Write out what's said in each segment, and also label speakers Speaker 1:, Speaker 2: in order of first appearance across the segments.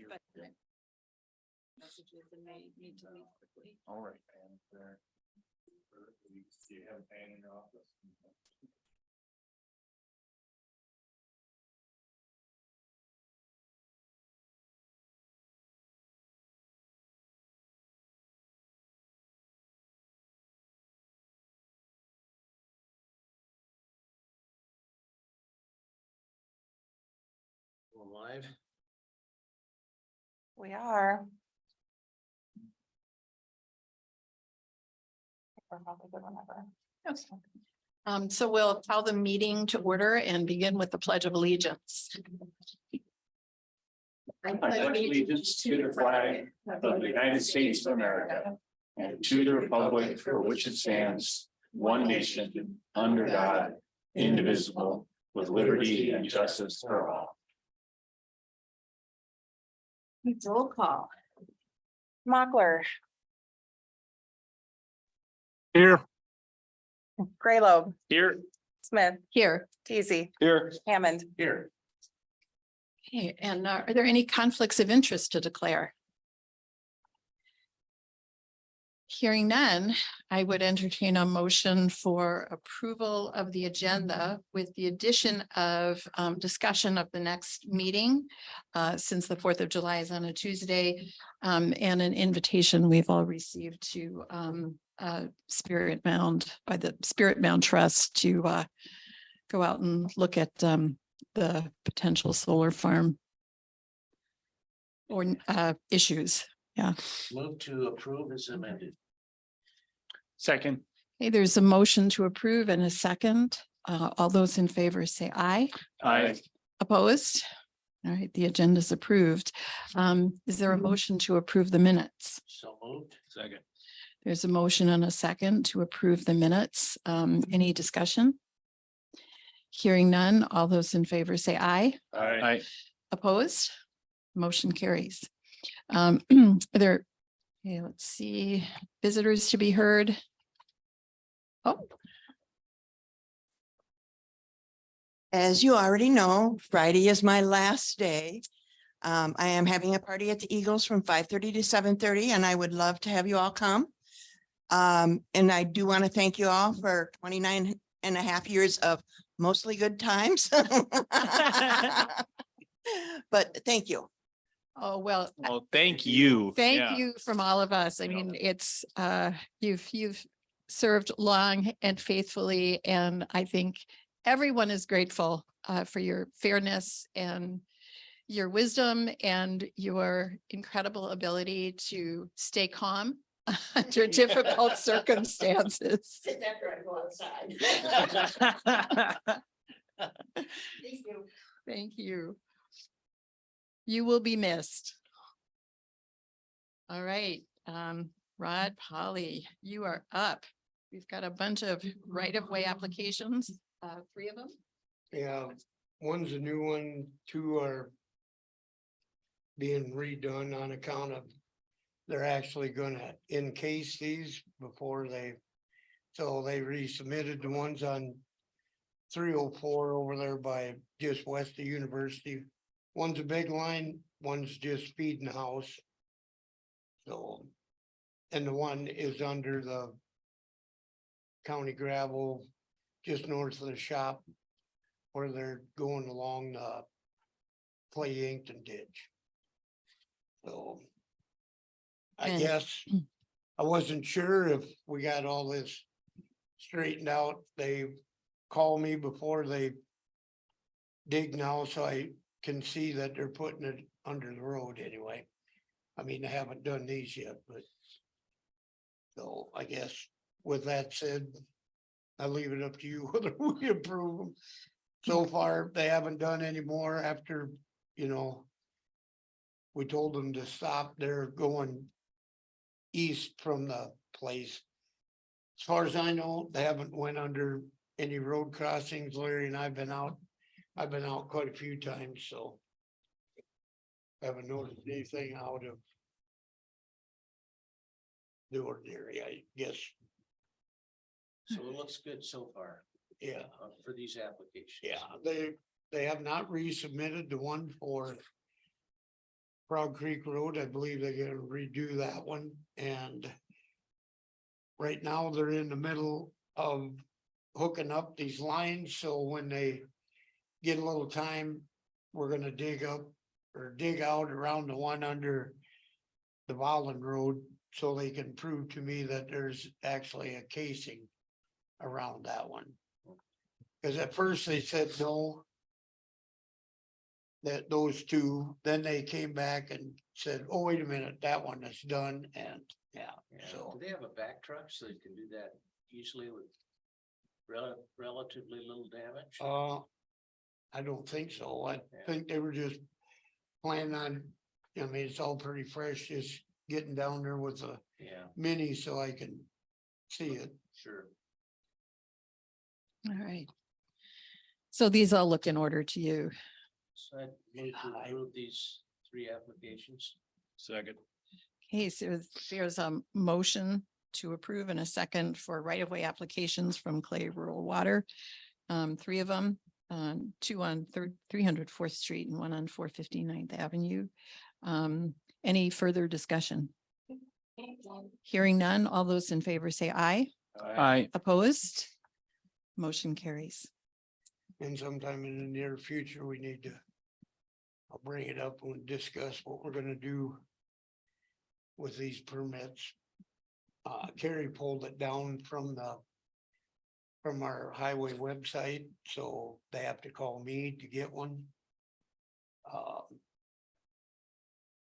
Speaker 1: but messages and they need to leave quickly.
Speaker 2: All right. And do you have a fan in your office?
Speaker 3: We're live.
Speaker 4: We are. We're probably good whenever.
Speaker 1: So we'll call the meeting to order and begin with the Pledge of Allegiance.
Speaker 2: I pledge allegiance to the flag of the United States of America and to the republic for which it stands, one nation, under God, indivisible, with liberty and justice for all.
Speaker 1: Roll call.
Speaker 4: Mochler,
Speaker 2: Here.
Speaker 4: Graylobe,
Speaker 2: Here.
Speaker 4: Smith,
Speaker 1: Here.
Speaker 4: Teasy,
Speaker 2: Here.
Speaker 4: Hammond.
Speaker 2: Here.
Speaker 1: Okay, and are there any conflicts of interest to declare? Hearing none, I would entertain a motion for approval of the agenda with the addition of discussion of the next meeting. Since the 4th of July is on a Tuesday, and an invitation we've all received to Spirit Mound by the Spirit Mound Trust to go out and look at the potential solar farm or issues.
Speaker 3: Move to approve as amended.
Speaker 2: Second.
Speaker 1: Hey, there's a motion to approve and a second. All those in favor say aye.
Speaker 2: Aye.
Speaker 1: Opposed? All right, the agenda is approved. Is there a motion to approve the minutes?
Speaker 3: So moved.
Speaker 2: Second.
Speaker 1: There's a motion and a second to approve the minutes. Any discussion? Hearing none, all those in favor say aye.
Speaker 2: Aye.
Speaker 1: Opposed? Motion carries. Are there, okay, let's see, visitors to be heard? Oh,
Speaker 5: As you already know, Friday is my last day. I am having a party at the Eagles from 5:30 to 7:30, and I would love to have you all come. And I do want to thank you all for 29 and a half years of mostly good times. But thank you.
Speaker 1: oh, well,
Speaker 2: Well, thank you.
Speaker 1: thank you from all of us. I mean, it's, you've served long and faithfully, and I think everyone is grateful for your fairness and your wisdom and your incredible ability to stay calm under difficult circumstances.
Speaker 5: After I go outside.
Speaker 1: Thank you. You will be missed. All right, Rod, Polly, you are up. We've got a bunch of right-of-way applications, 3 of them.
Speaker 6: Yeah, one's a new one, 2 are being redone on account of they're actually gonna encase these before so they resubmitted the ones on 304 over there by just west of University. One's a big line, one's just feeding the house. So, and the one is under the county gravel, just north of the shop, where they're going along the Clay Yankton ditch. So I
Speaker 1: And-
Speaker 6: guess I wasn't sure if we got all this straightened out. They call me before they dig now, so I can see that they're putting it under the road anyway. I mean, they haven't done these yet, but so I guess with that said, I leave it up to you whether we approve them. So far, they haven't done any more after, we told them to stop. They're going east from the place. As far as I know, they haven't went under any road crossings. Larry and I've been out quite a few times, so haven't noticed anything out of the ordinary, I guess.
Speaker 3: So it looks good so far.
Speaker 6: Yeah.
Speaker 3: For these applications.
Speaker 6: Yeah, they have not resubmitted the one for Frog Creek Road, I believe they're gonna redo that one, and right now they're in the middle of hooking up these lines, so when they get a little time, we're gonna dig up or dig out around the one under the Volland Road, so they can prove to me that there's actually a casing around that one. Cause at first they said no. That those two, then they came back and said, oh, wait a minute, that one is done, and yeah,
Speaker 3: Yeah,
Speaker 6: so.
Speaker 3: do they have a back truck so they can do that easily with relatively little damage?
Speaker 6: I don't think so. I
Speaker 3: Yeah.
Speaker 6: think they were just planning on, I mean, it's all pretty fresh, just getting down there with a
Speaker 3: Yeah,
Speaker 6: mini so I can see it.
Speaker 3: sure.
Speaker 1: All right. So these all look in order to you.
Speaker 3: So I move to approve these 3 applications.
Speaker 2: Second.
Speaker 1: Okay, so there's a motion to approve and a second for right-of-way applications from Clay Rural Water. 3 of them, 2 on 304th Street and 1 on 459th Avenue. Any further discussion? Hearing none, all those in favor say aye.
Speaker 2: Aye.
Speaker 1: Opposed? Motion carries.
Speaker 6: And sometime in the near future, we need to. I'll bring it up and discuss what we're gonna do. With these permits. Carrie pulled it down from the. From our highway website, so they have to call me to get one.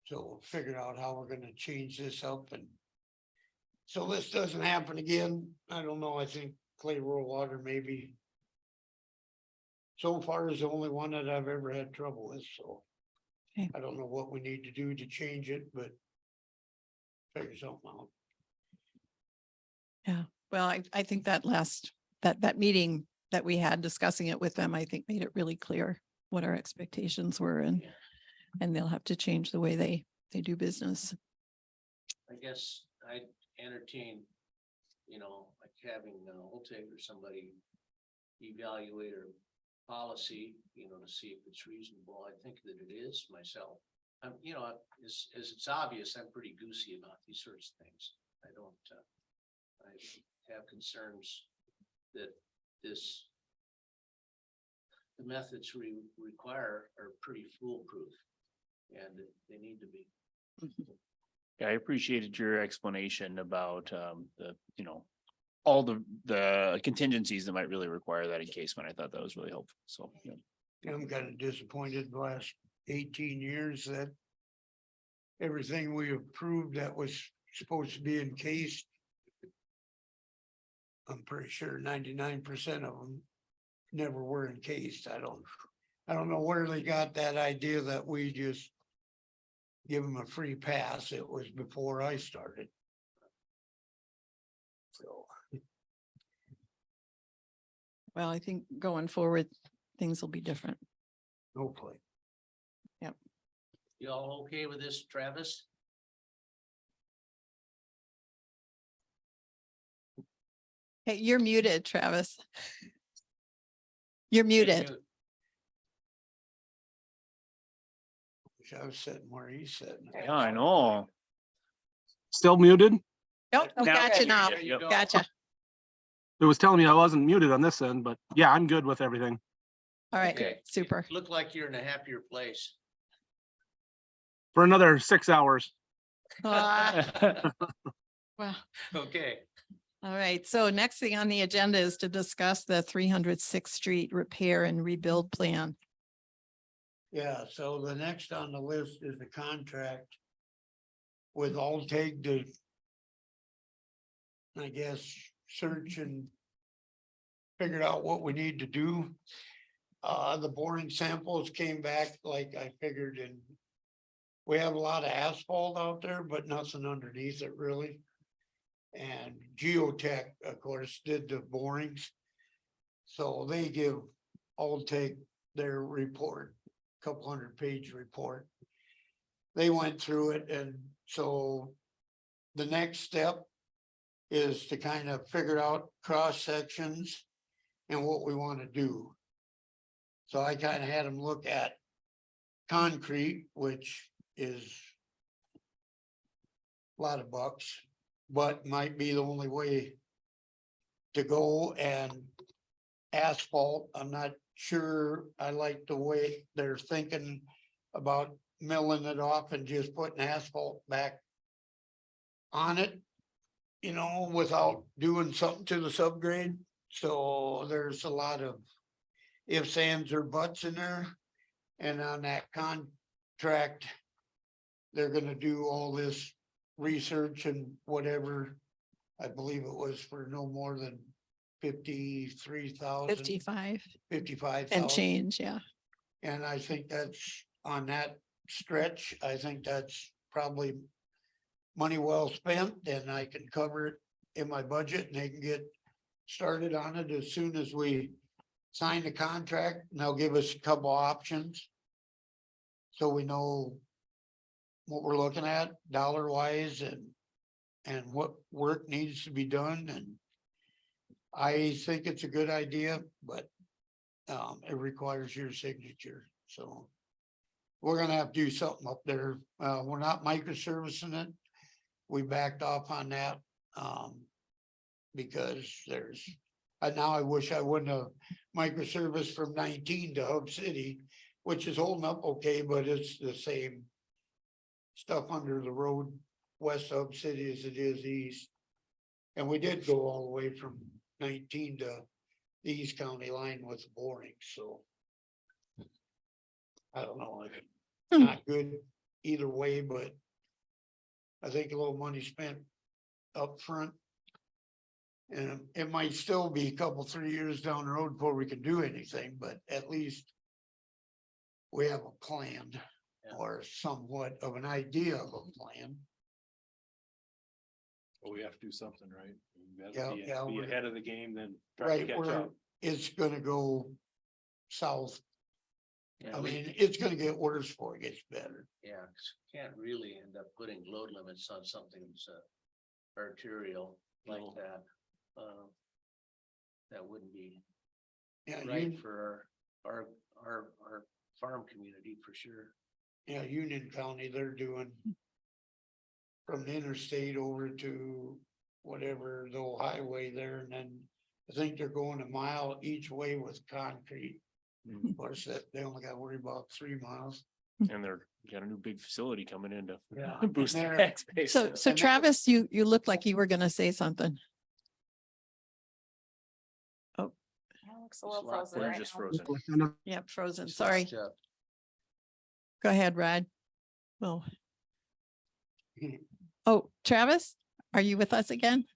Speaker 6: So we'll figure out how we're gonna change this up and. So this doesn't happen again. I don't know, I think Clay Rural Water maybe. So far is the only one that I've ever had trouble with, so.
Speaker 1: Okay.
Speaker 6: I don't know what we need to do to change it, but. Figure something out.
Speaker 1: Well, I think that meeting that we had discussing it with them, I think made it really clear what our expectations were and they'll have to change the way they do business.
Speaker 3: I guess I entertain, like having Holtec or somebody evaluate our policy, to see if it's reasonable. I think that it is myself. As it's obvious, I'm pretty goosey about these sorts of things. I don't, I have concerns that the methods we require are pretty foolproof. And they need to be.
Speaker 2: Yeah, I appreciated your explanation about all the contingencies that might really require that encasement. I thought that was really helpful. So, yeah.
Speaker 6: I'm kind of disappointed the last 18 years that. Everything we approved that was supposed to be encased. I'm pretty sure 99% of them never were encased. I don't know where they got that idea that we just. Give them a free pass. It was before I started. So.
Speaker 1: Well, I think going forward, things will be different.
Speaker 6: Hopefully.
Speaker 3: You all okay with this, Travis?
Speaker 1: Hey, you're muted, Travis. You're muted.
Speaker 6: Wish I was sitting where he's sitting.
Speaker 2: Yeah, I know.
Speaker 7: Still muted?
Speaker 1: Nope,
Speaker 2: Now-
Speaker 1: gotcha now.
Speaker 3: There you go.
Speaker 1: Gotcha.
Speaker 7: It was telling me I wasn't muted on this end, but yeah, I'm good with everything.
Speaker 1: All right,
Speaker 3: Okay.
Speaker 1: super.
Speaker 3: Look like you're in a happier place.
Speaker 7: For another 6 hours.
Speaker 1: Ah, Well,
Speaker 3: Okay.
Speaker 1: all right. So next thing on the agenda is to discuss the 306th Street repair and rebuild plan.
Speaker 6: Yeah, so the next on the list is the contract. With Alltag to. I guess, search and. Figure out what we need to do. The boring samples came back like I figured and. We have a lot of asphalt out there, but nothing underneath it really. And Geotech, of course, did the borings. So they give Alltag their report, 200-page report. They went through it, and so the next step is to kind of figure out cross sections and what we want to do. So I kind of had them look at concrete, which is a lot of bucks, but might be the only way to go. And asphalt, I'm not sure I like the way they're thinking about milling it off and just putting asphalt back on it, you know, without doing something to the subgrade. So there's a lot of ifs, ands, or buts in there. And on that contract, they're gonna do all this research and whatever. I believe it was for no more than 53,000,
Speaker 1: 55
Speaker 6: 55,000.
Speaker 1: and change, yeah.
Speaker 6: And I think that's on that stretch, I think that's probably money well spent, and I can cover it in my budget, and they can get started on it as soon as we sign the contract, and they'll give us a couple options. So we know what we're looking at dollar wise and what work needs to be done, and I think it's a good idea, but it requires your signature, so we're gonna have to do something up there. We're not microservicing it. We backed off on that, because now I wish I wouldn't have microserviced from 19 to Hub City, which is holding up okay, but it's the same stuff under the road west of City as it is east. And we did go all the way from 19 to the East County line with boring, so. I don't know, like, not good either way, but I think a little money spent up front. And it might still be a couple, 3 years down the road before we can do anything, but at least we have a plan
Speaker 3: Yeah.
Speaker 6: or somewhat of an idea of a plan.
Speaker 2: Well, we have to do something, right? We have to
Speaker 6: Yeah,
Speaker 2: be-
Speaker 6: yeah,
Speaker 2: Be
Speaker 6: we're-
Speaker 2: ahead of the game, then try to
Speaker 6: Right,
Speaker 2: catch
Speaker 6: where
Speaker 2: up.
Speaker 6: it's gonna go south.
Speaker 3: Yeah,
Speaker 6: I
Speaker 3: we-
Speaker 6: mean, it's gonna get worse before it gets better.
Speaker 3: Yeah, 'cause you can't really end up putting load limits on something that's arterial like
Speaker 2: No.
Speaker 3: that. That wouldn't be
Speaker 6: Yeah,
Speaker 3: right for our farm community for sure.
Speaker 6: Yeah, Union County, they're doing. From the interstate over to whatever the old highway there, and then I think they're going a mile each way with concrete.
Speaker 2: Mhm.
Speaker 6: Of course, that they only got to worry about 3 miles.
Speaker 2: And they're got a new big facility coming in to
Speaker 6: Yeah.
Speaker 2: boost the
Speaker 6: And they're-
Speaker 2: tax base.
Speaker 1: So
Speaker 6: And that-
Speaker 1: Travis, you look like you were gonna say something.
Speaker 4: Looks a little
Speaker 3: Just lock-
Speaker 4: frozen
Speaker 3: they're
Speaker 4: right
Speaker 2: just
Speaker 4: now.
Speaker 2: frozen.
Speaker 1: Yep, frozen,
Speaker 3: Just
Speaker 1: sorry.
Speaker 3: locked up.
Speaker 1: Go ahead, Rod. Well,
Speaker 6: Mhm.
Speaker 1: oh, Travis, are you with us again?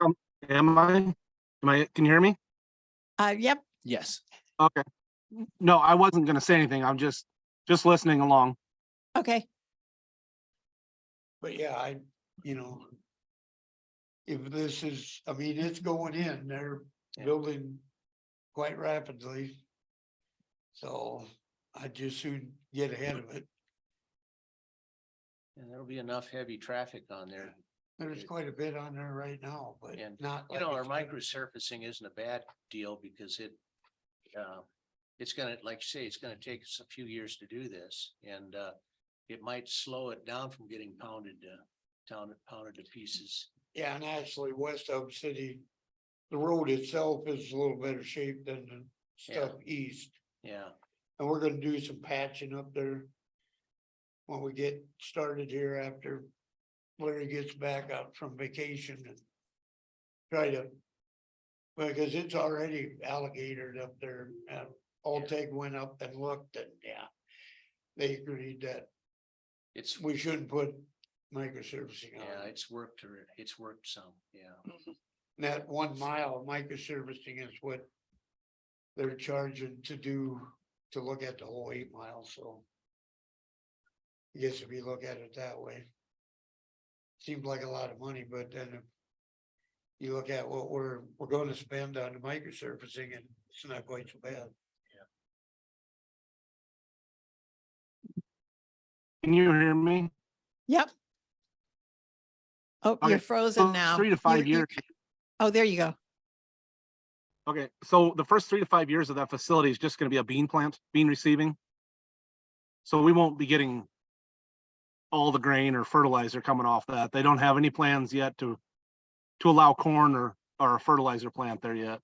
Speaker 7: Am I, can you hear me?
Speaker 1: Yep,
Speaker 2: Yes.
Speaker 7: Okay. No, I wasn't gonna say anything. I'm just listening along.
Speaker 1: okay.
Speaker 6: But yeah, you know. If this is, I mean, it's going in, they're
Speaker 3: Yeah.
Speaker 6: building quite rapidly. So I just soon get ahead of it.
Speaker 3: And there'll be enough heavy traffic on there.
Speaker 6: There's quite a bit on there right now, but
Speaker 3: And,
Speaker 6: not.
Speaker 3: You know,
Speaker 6: like
Speaker 3: our
Speaker 6: it's gonna-
Speaker 3: microsurfacing isn't a bad deal because it's gonna, like you say, it's gonna take us a few years to do this, and it might slow it down from getting pounded to pieces.
Speaker 6: Yeah, and actually West Hub City, the road itself is a little better shape than the stuff east.
Speaker 3: Yeah,
Speaker 6: And we're gonna do some patching up there. When we get started here after Larry gets back out from vacation and try to. Because it's already alligatored up there, Alltech went up and looked and yeah. They agreed that
Speaker 3: it's,
Speaker 6: we shouldn't put microservicing
Speaker 3: yeah,
Speaker 6: on it.
Speaker 3: it's worked some, yeah.
Speaker 6: That 1 mile of microservicing is what. They're charging to look at the whole 8 miles, so. I guess if you look at it that way. Seems like a lot of money, but then if. You look at what we're gonna spend on the microsurfacing and it's not quite so bad.
Speaker 7: Can you hear me?
Speaker 1: Yep. Oh,
Speaker 7: Okay,
Speaker 1: you're frozen
Speaker 7: So
Speaker 1: now.
Speaker 7: 3 to 5
Speaker 1: You're-
Speaker 7: years.
Speaker 1: Oh, there you go.
Speaker 7: Okay, so the first 3 to 5 years of that facility is just gonna be a bean plant, bean receiving. So we won't be getting all the grain or fertilizer coming off that. They don't have any plans yet to allow corn or a fertilizer plant there yet.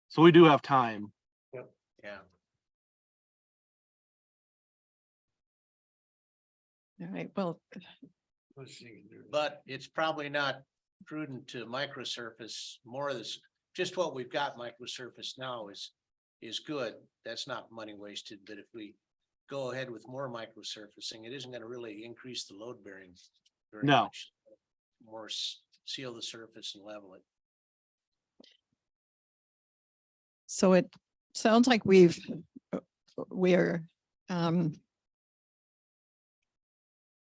Speaker 7: So we do have time.
Speaker 3: Yeah.
Speaker 1: All right, well,
Speaker 6: Let's see.
Speaker 3: But it's probably not prudent to microsurface more of this. Just what we've got microsurface now is good. That's not money wasted, but if we go ahead with more microsurfacing, it isn't gonna really increase the load bearing. very
Speaker 7: No.
Speaker 3: much. More seal the surface and level it.
Speaker 1: so it sounds like we're,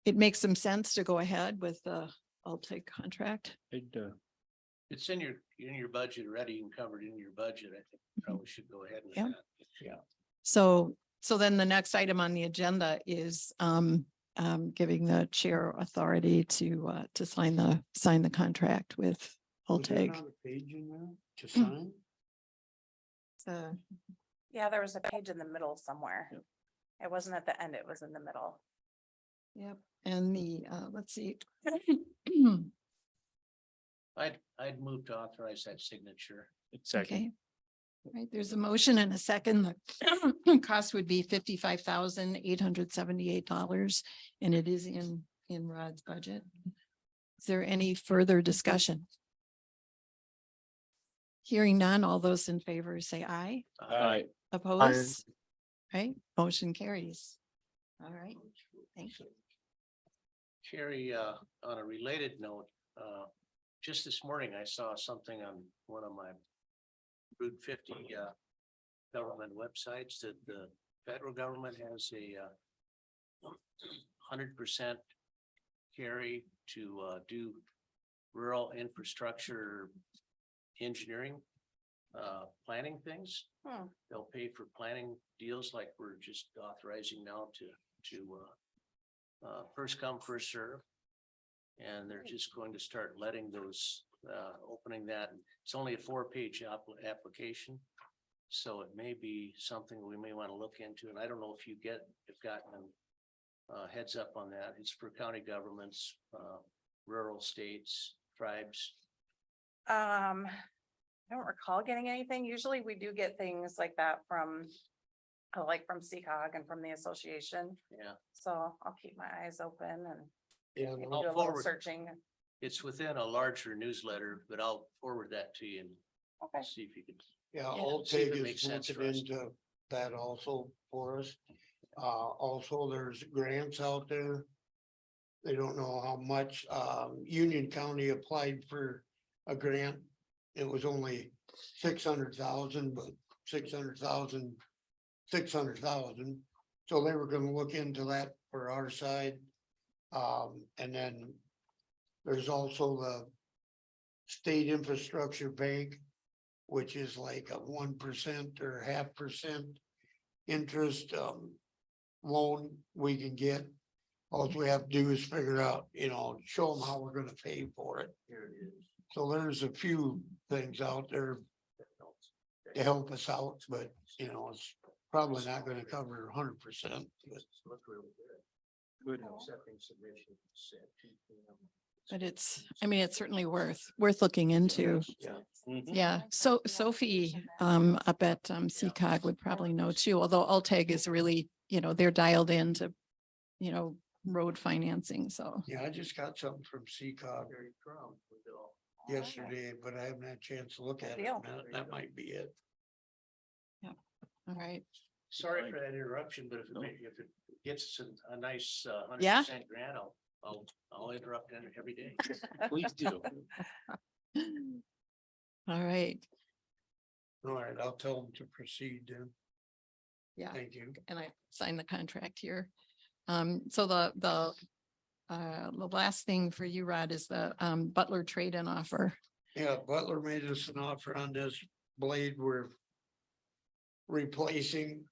Speaker 1: it makes some sense to go ahead with the Alltech contract.
Speaker 3: It's in your budget already and covered in your budget. I think we probably should go ahead with
Speaker 1: Yeah.
Speaker 3: that.
Speaker 1: So then the next item on the agenda is giving the chair authority to sign the contract with
Speaker 6: Was there
Speaker 1: Alltech.
Speaker 6: not a page in there to sign?
Speaker 1: So,
Speaker 4: Yeah, there was a page in the middle somewhere. It wasn't at the end, it was in the middle.
Speaker 1: yep, and the, let's see.
Speaker 3: I'd move to authorize that signature.
Speaker 1: Okay. Right, there's a motion and a second. The cost would be $55,878, and it is in Rod's budget. Is there any further discussion? Hearing none, all those in favor say aye. Oppose? Right, motion carries. All right, thank you.
Speaker 3: Carrie, on a related note, just this morning, I saw something on one of my Route 50 government websites that the federal government has a 100% carry to do rural infrastructure engineering, planning things. They'll pay for planning deals like we're just authorizing now to first come, first serve. And they're just going to start letting those, opening that. It's only a 4-page application. So it may be something we may want to look into. And I don't know if you've gotten heads up on that. It's for county governments, rural states, tribes.
Speaker 4: I don't recall getting anything. Usually we do get things like that from CCOG and from the association.
Speaker 3: Yeah,
Speaker 4: So I'll keep my eyes open and
Speaker 6: Yeah,
Speaker 4: maybe
Speaker 6: no,
Speaker 4: do a little
Speaker 3: forward.
Speaker 4: searching.
Speaker 3: it's within a larger newsletter, but I'll forward that to you
Speaker 4: Okay.
Speaker 3: and see if you could.
Speaker 6: yeah,
Speaker 3: see if it
Speaker 6: Alltech
Speaker 3: makes
Speaker 6: is
Speaker 3: sense
Speaker 6: looking
Speaker 3: for us.
Speaker 6: into that also for us. Also, there's grants out there. They don't know how much, Union County applied for a grant. It was only 600,000, but 600,000. So they were gonna look into that for our side. And then there's also the State Infrastructure Bank, which is like a 1% or 0.5% interest, loan we can get. All we have to do is figure out, show them how we're gonna pay for it. So there's a few things out there to help us out, but it's probably not gonna cover 100%.
Speaker 1: But it's certainly worth looking into. Yeah, so Sophie, up at, CCOG would probably know too, although Alltech is really, they're dialed into, road financing, so.
Speaker 6: Yeah, I just got something from CCOG yesterday, but I haven't had a chance to look at it.
Speaker 4: Deal.
Speaker 6: That might be it.
Speaker 1: All right,
Speaker 3: Sorry for that interruption, but if it gets us a nice 100%
Speaker 1: Yeah.
Speaker 3: grant, I'll interrupt it every day.
Speaker 2: Please do.
Speaker 1: all right,
Speaker 6: All right, I'll tell them to proceed then.
Speaker 1: yeah,
Speaker 6: Thank you.
Speaker 1: and I signed the contract here. So the last thing for you, Rod, is the, Butler trade-in offer.
Speaker 6: Yeah, Butler made us an offer on this blade we're replacing.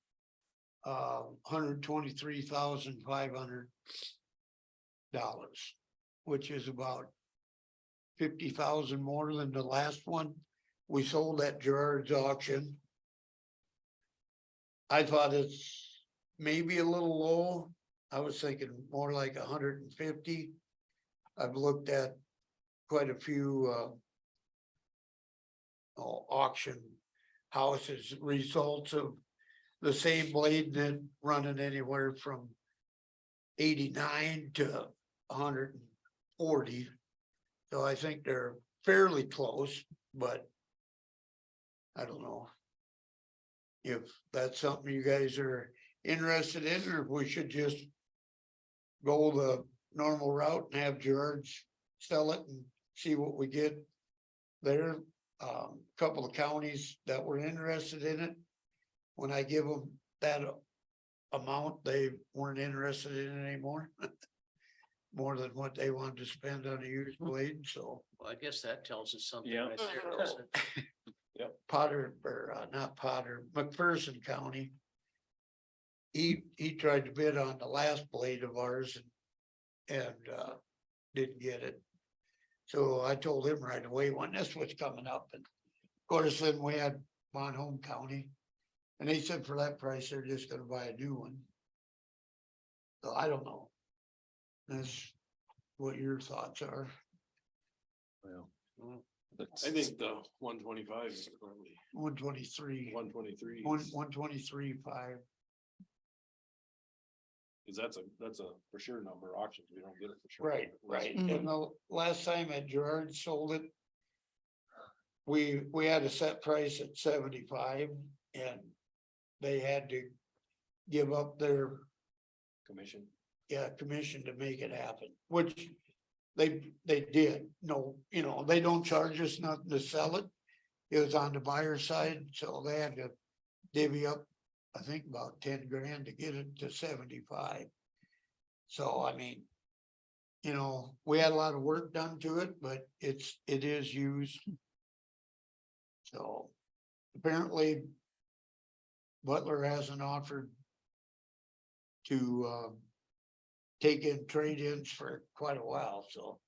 Speaker 6: $123,500, which is about 50,000 more than the last one we sold at Gerard's auction. I thought it's maybe a little low, I was thinking more like 150. I've looked at quite a few auction houses, results of the same blade that running anywhere from 89 to 140. So I think they're fairly close, but I don't know if that's something you guys are interested in, or if we should just go the normal route and have George sell it and see what we get there. Couple of counties that were interested in it. When I give them that amount, they weren't interested in it anymore. More than what they wanted to spend on a used blade, so
Speaker 3: Well, I guess that tells us something
Speaker 2: Yeah.
Speaker 3: right there, doesn't it?
Speaker 6: Potter, or not Potter, McPherson County. He tried to bid on the last blade of ours and didn't get it. So I told him right away when this was coming up, and of course, then we had Mon Home County. And they said for that price, they're just gonna buy a new one. So I don't know. That's what your thoughts are.
Speaker 8: Well,
Speaker 3: Mm.
Speaker 8: I think the 125 is probably
Speaker 6: 123,
Speaker 8: 123.
Speaker 6: 123.5.
Speaker 8: Cause that's a for sure number. Auctions, we don't get it for sure.
Speaker 6: Right, right.
Speaker 1: Mhm.
Speaker 6: And the last time at Gerard sold it. We had a set price at 75 and they had to give up their
Speaker 8: Commission.
Speaker 6: commission to make it happen, which they did. No, they don't charge us nothing to sell it. It was on the buyer side, so they had to divvy up, I think about 10 grand to get it to 75. So I mean, we had a lot of work done to it, but it is used. So apparently Butler hasn't offered to take in trade-ins for quite a while, so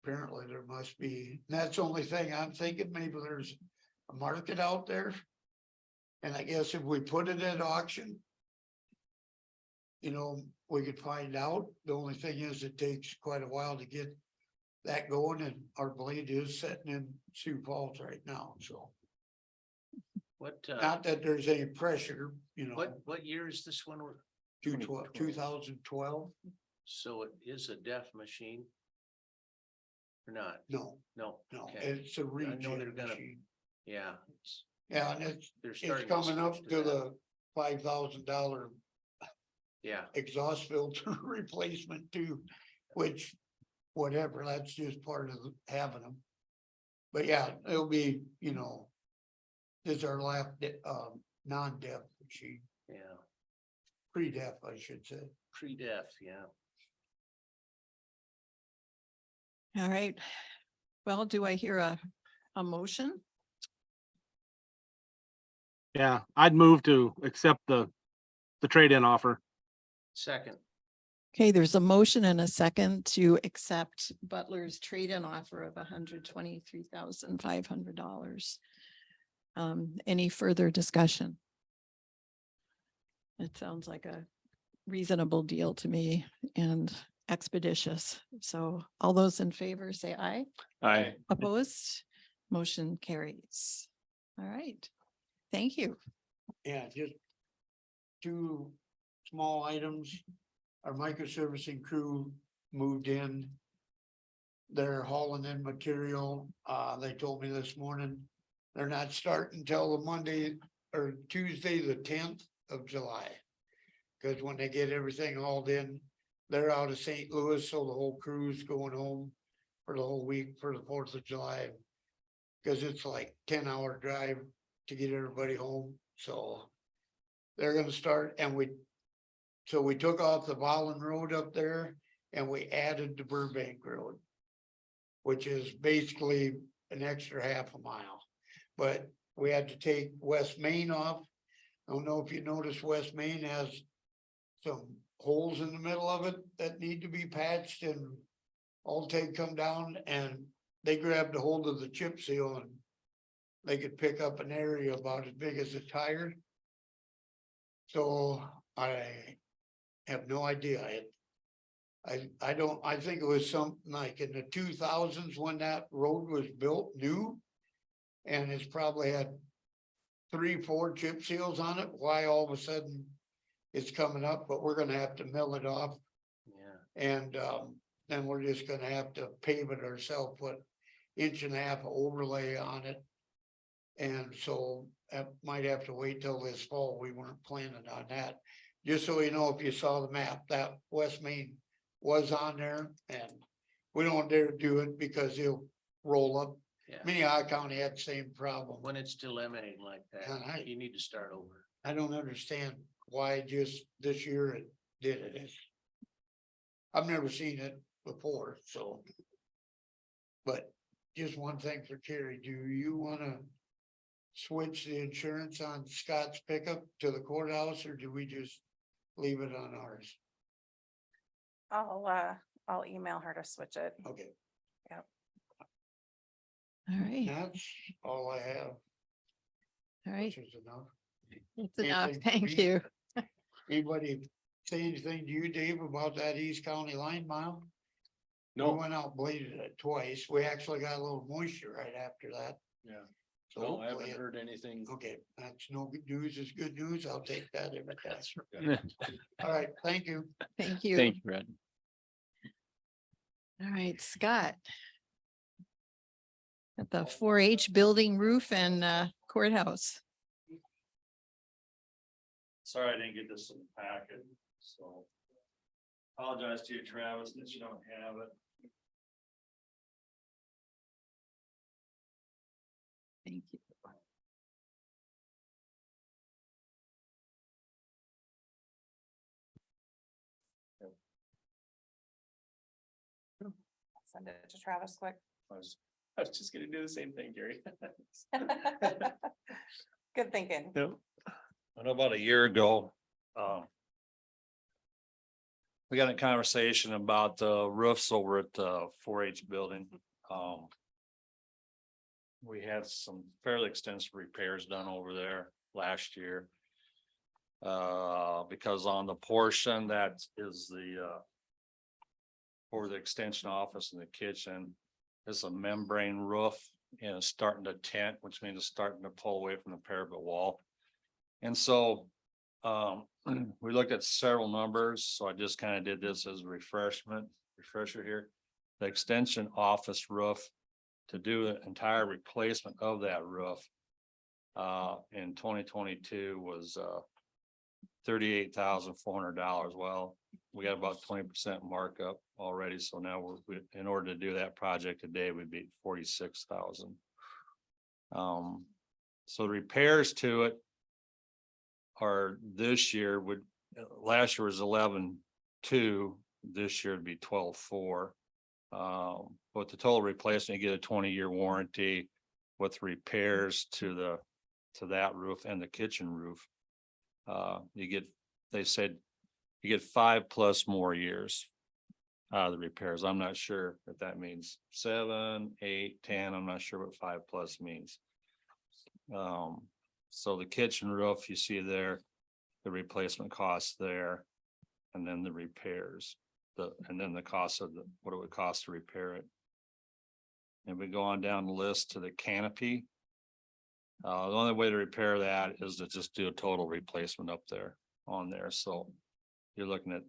Speaker 6: apparently there must be, and that's the only thing I'm thinking, maybe there's a market out there. And I guess if we put it at auction, we could find out. The only thing is it takes quite a while to get that going, and our blade is sitting in Sioux Falls right now, so
Speaker 3: What,
Speaker 6: not that there's any pressure,
Speaker 3: what year is this one?
Speaker 6: 2012,
Speaker 3: So it is a DEF machine? Or not?
Speaker 6: no,
Speaker 3: No.
Speaker 6: no,
Speaker 3: Okay.
Speaker 6: it's a
Speaker 3: they're
Speaker 6: regen
Speaker 3: gonna-
Speaker 6: machine.
Speaker 3: Yeah.
Speaker 6: Yeah, and
Speaker 3: They're
Speaker 6: it's
Speaker 3: starting.
Speaker 6: coming up
Speaker 3: switch
Speaker 6: to
Speaker 3: that.
Speaker 6: the $5,000
Speaker 3: Yeah,
Speaker 6: exhaust filter replacement too, which, whatever, that's just part of having them. But yeah, it'll be, it's our last, non-def machine,
Speaker 3: yeah,
Speaker 6: pre-def, I should say.
Speaker 3: pre-DEF, yeah.
Speaker 1: All right. Well, do I hear a motion?
Speaker 7: Yeah, I'd move to accept the trade-in offer.
Speaker 3: Second,
Speaker 1: Okay, there's a motion and a second to accept Butler's trade-in offer of $123,500. Any further discussion? It sounds like a reasonable deal to me and expeditious. So all those in favor say aye.
Speaker 2: Aye.
Speaker 1: Opposed? Motion carries. All right. Thank you.
Speaker 6: Yeah, just two small items. Our microservicing crew moved in. They're hauling in material. They told me this morning, they're not starting till the Monday or Tuesday, the 10th of July. Cause when they get everything hauled in, they're out of St. Louis, so the whole crew's going home for the whole week for the 4th of July. Cause it's like 10-hour drive to get everybody home, so they're gonna start, and we took off the Vollen Road up there and we added the Burbank Road, which is basically an extra half a mile. But we had to take West Main off. I don't know if you noticed, West Main has some holes in the middle of it that need to be patched, and Alltech come down and they grabbed a hold of the chip seal and they could pick up an area about as big as a tire. So I have no idea. I don't, I think it was something like in the 2000s when that road was built new. And it's probably had 3, 4 chip seals on it. Why all of a sudden it's coming up, but we're gonna have to mill it off.
Speaker 3: Yeah.
Speaker 6: And then we're just gonna have to pave it ourselves, put 1.5 inch overlay on it. And so that might have to wait till this fall. We weren't planning on that. Just so you know, if you saw the map, that West Main was on there and we don't dare do it because he'll roll up.
Speaker 3: Yeah.
Speaker 6: Minnehaha County had the same problem.
Speaker 3: When it's delimiting like
Speaker 6: And
Speaker 3: that, you need to start over.
Speaker 6: I don't understand why just this year it did it. I've never seen it before, so. But just one thing for Terry, do you wanna switch the insurance on Scott's pickup to the courthouse, or do we just leave it on ours?
Speaker 4: I'll email her to switch it.
Speaker 6: Okay,
Speaker 1: All right,
Speaker 6: that's all I have,
Speaker 1: all right.
Speaker 6: which is enough.
Speaker 1: It's enough.
Speaker 6: Anything for
Speaker 1: Thank
Speaker 6: me?
Speaker 1: you.
Speaker 6: Anybody say anything to you, Dave, about that East County line mile? We
Speaker 8: No,
Speaker 6: went out, bladed it twice. We actually got a little moisture right after that.
Speaker 8: yeah,
Speaker 6: So
Speaker 8: no, I
Speaker 6: hopefully
Speaker 8: haven't
Speaker 6: it-
Speaker 8: heard anything.
Speaker 6: Okay, that's no good news is good news. I'll take that every time.
Speaker 8: Yeah.
Speaker 6: All right, thank you.
Speaker 1: Thank you.
Speaker 2: Thank you, Brad.
Speaker 1: All right, Scott. At the 4-H building roof and courthouse.
Speaker 9: Sorry, I didn't get this in the packet, so. Apologize to you, Travis, that you don't have it.
Speaker 1: Thank you.
Speaker 4: Send it to Travis quick.
Speaker 9: I was just gonna do the same thing, Gary.
Speaker 4: Good thinking.
Speaker 9: I know about a year ago, we got a conversation about the roofs over at the 4-H building. We had some fairly extensive repairs done over there last year. Because on the portion that is for the extension office and the kitchen, it's a membrane roof and it's starting to tent, which means it's starting to pull away from the parapet wall. And so, we looked at several numbers, so I just kind of did this as a refresher here. The extension office roof, to do the entire replacement of that roof in 2022 was $38,400. Well, we got about 20% markup already, so now in order to do that project today, we'd be 46,000. So the repairs to it are this year last year was 11,200, this year would be 12,400. But the total replacement, you get a 20-year warranty with repairs to that roof and the kitchen roof. They said you get 5+ more years out of the repairs. I'm not sure if that means 7, 8, 10. I'm not sure what 5+ means. So the kitchen roof, you see there, the replacement costs there, and then the repairs, and then the cost of what it would cost to repair it. And we go on down the list to the canopy. The only way to repair that is to just do a total replacement up there on there. So you're looking at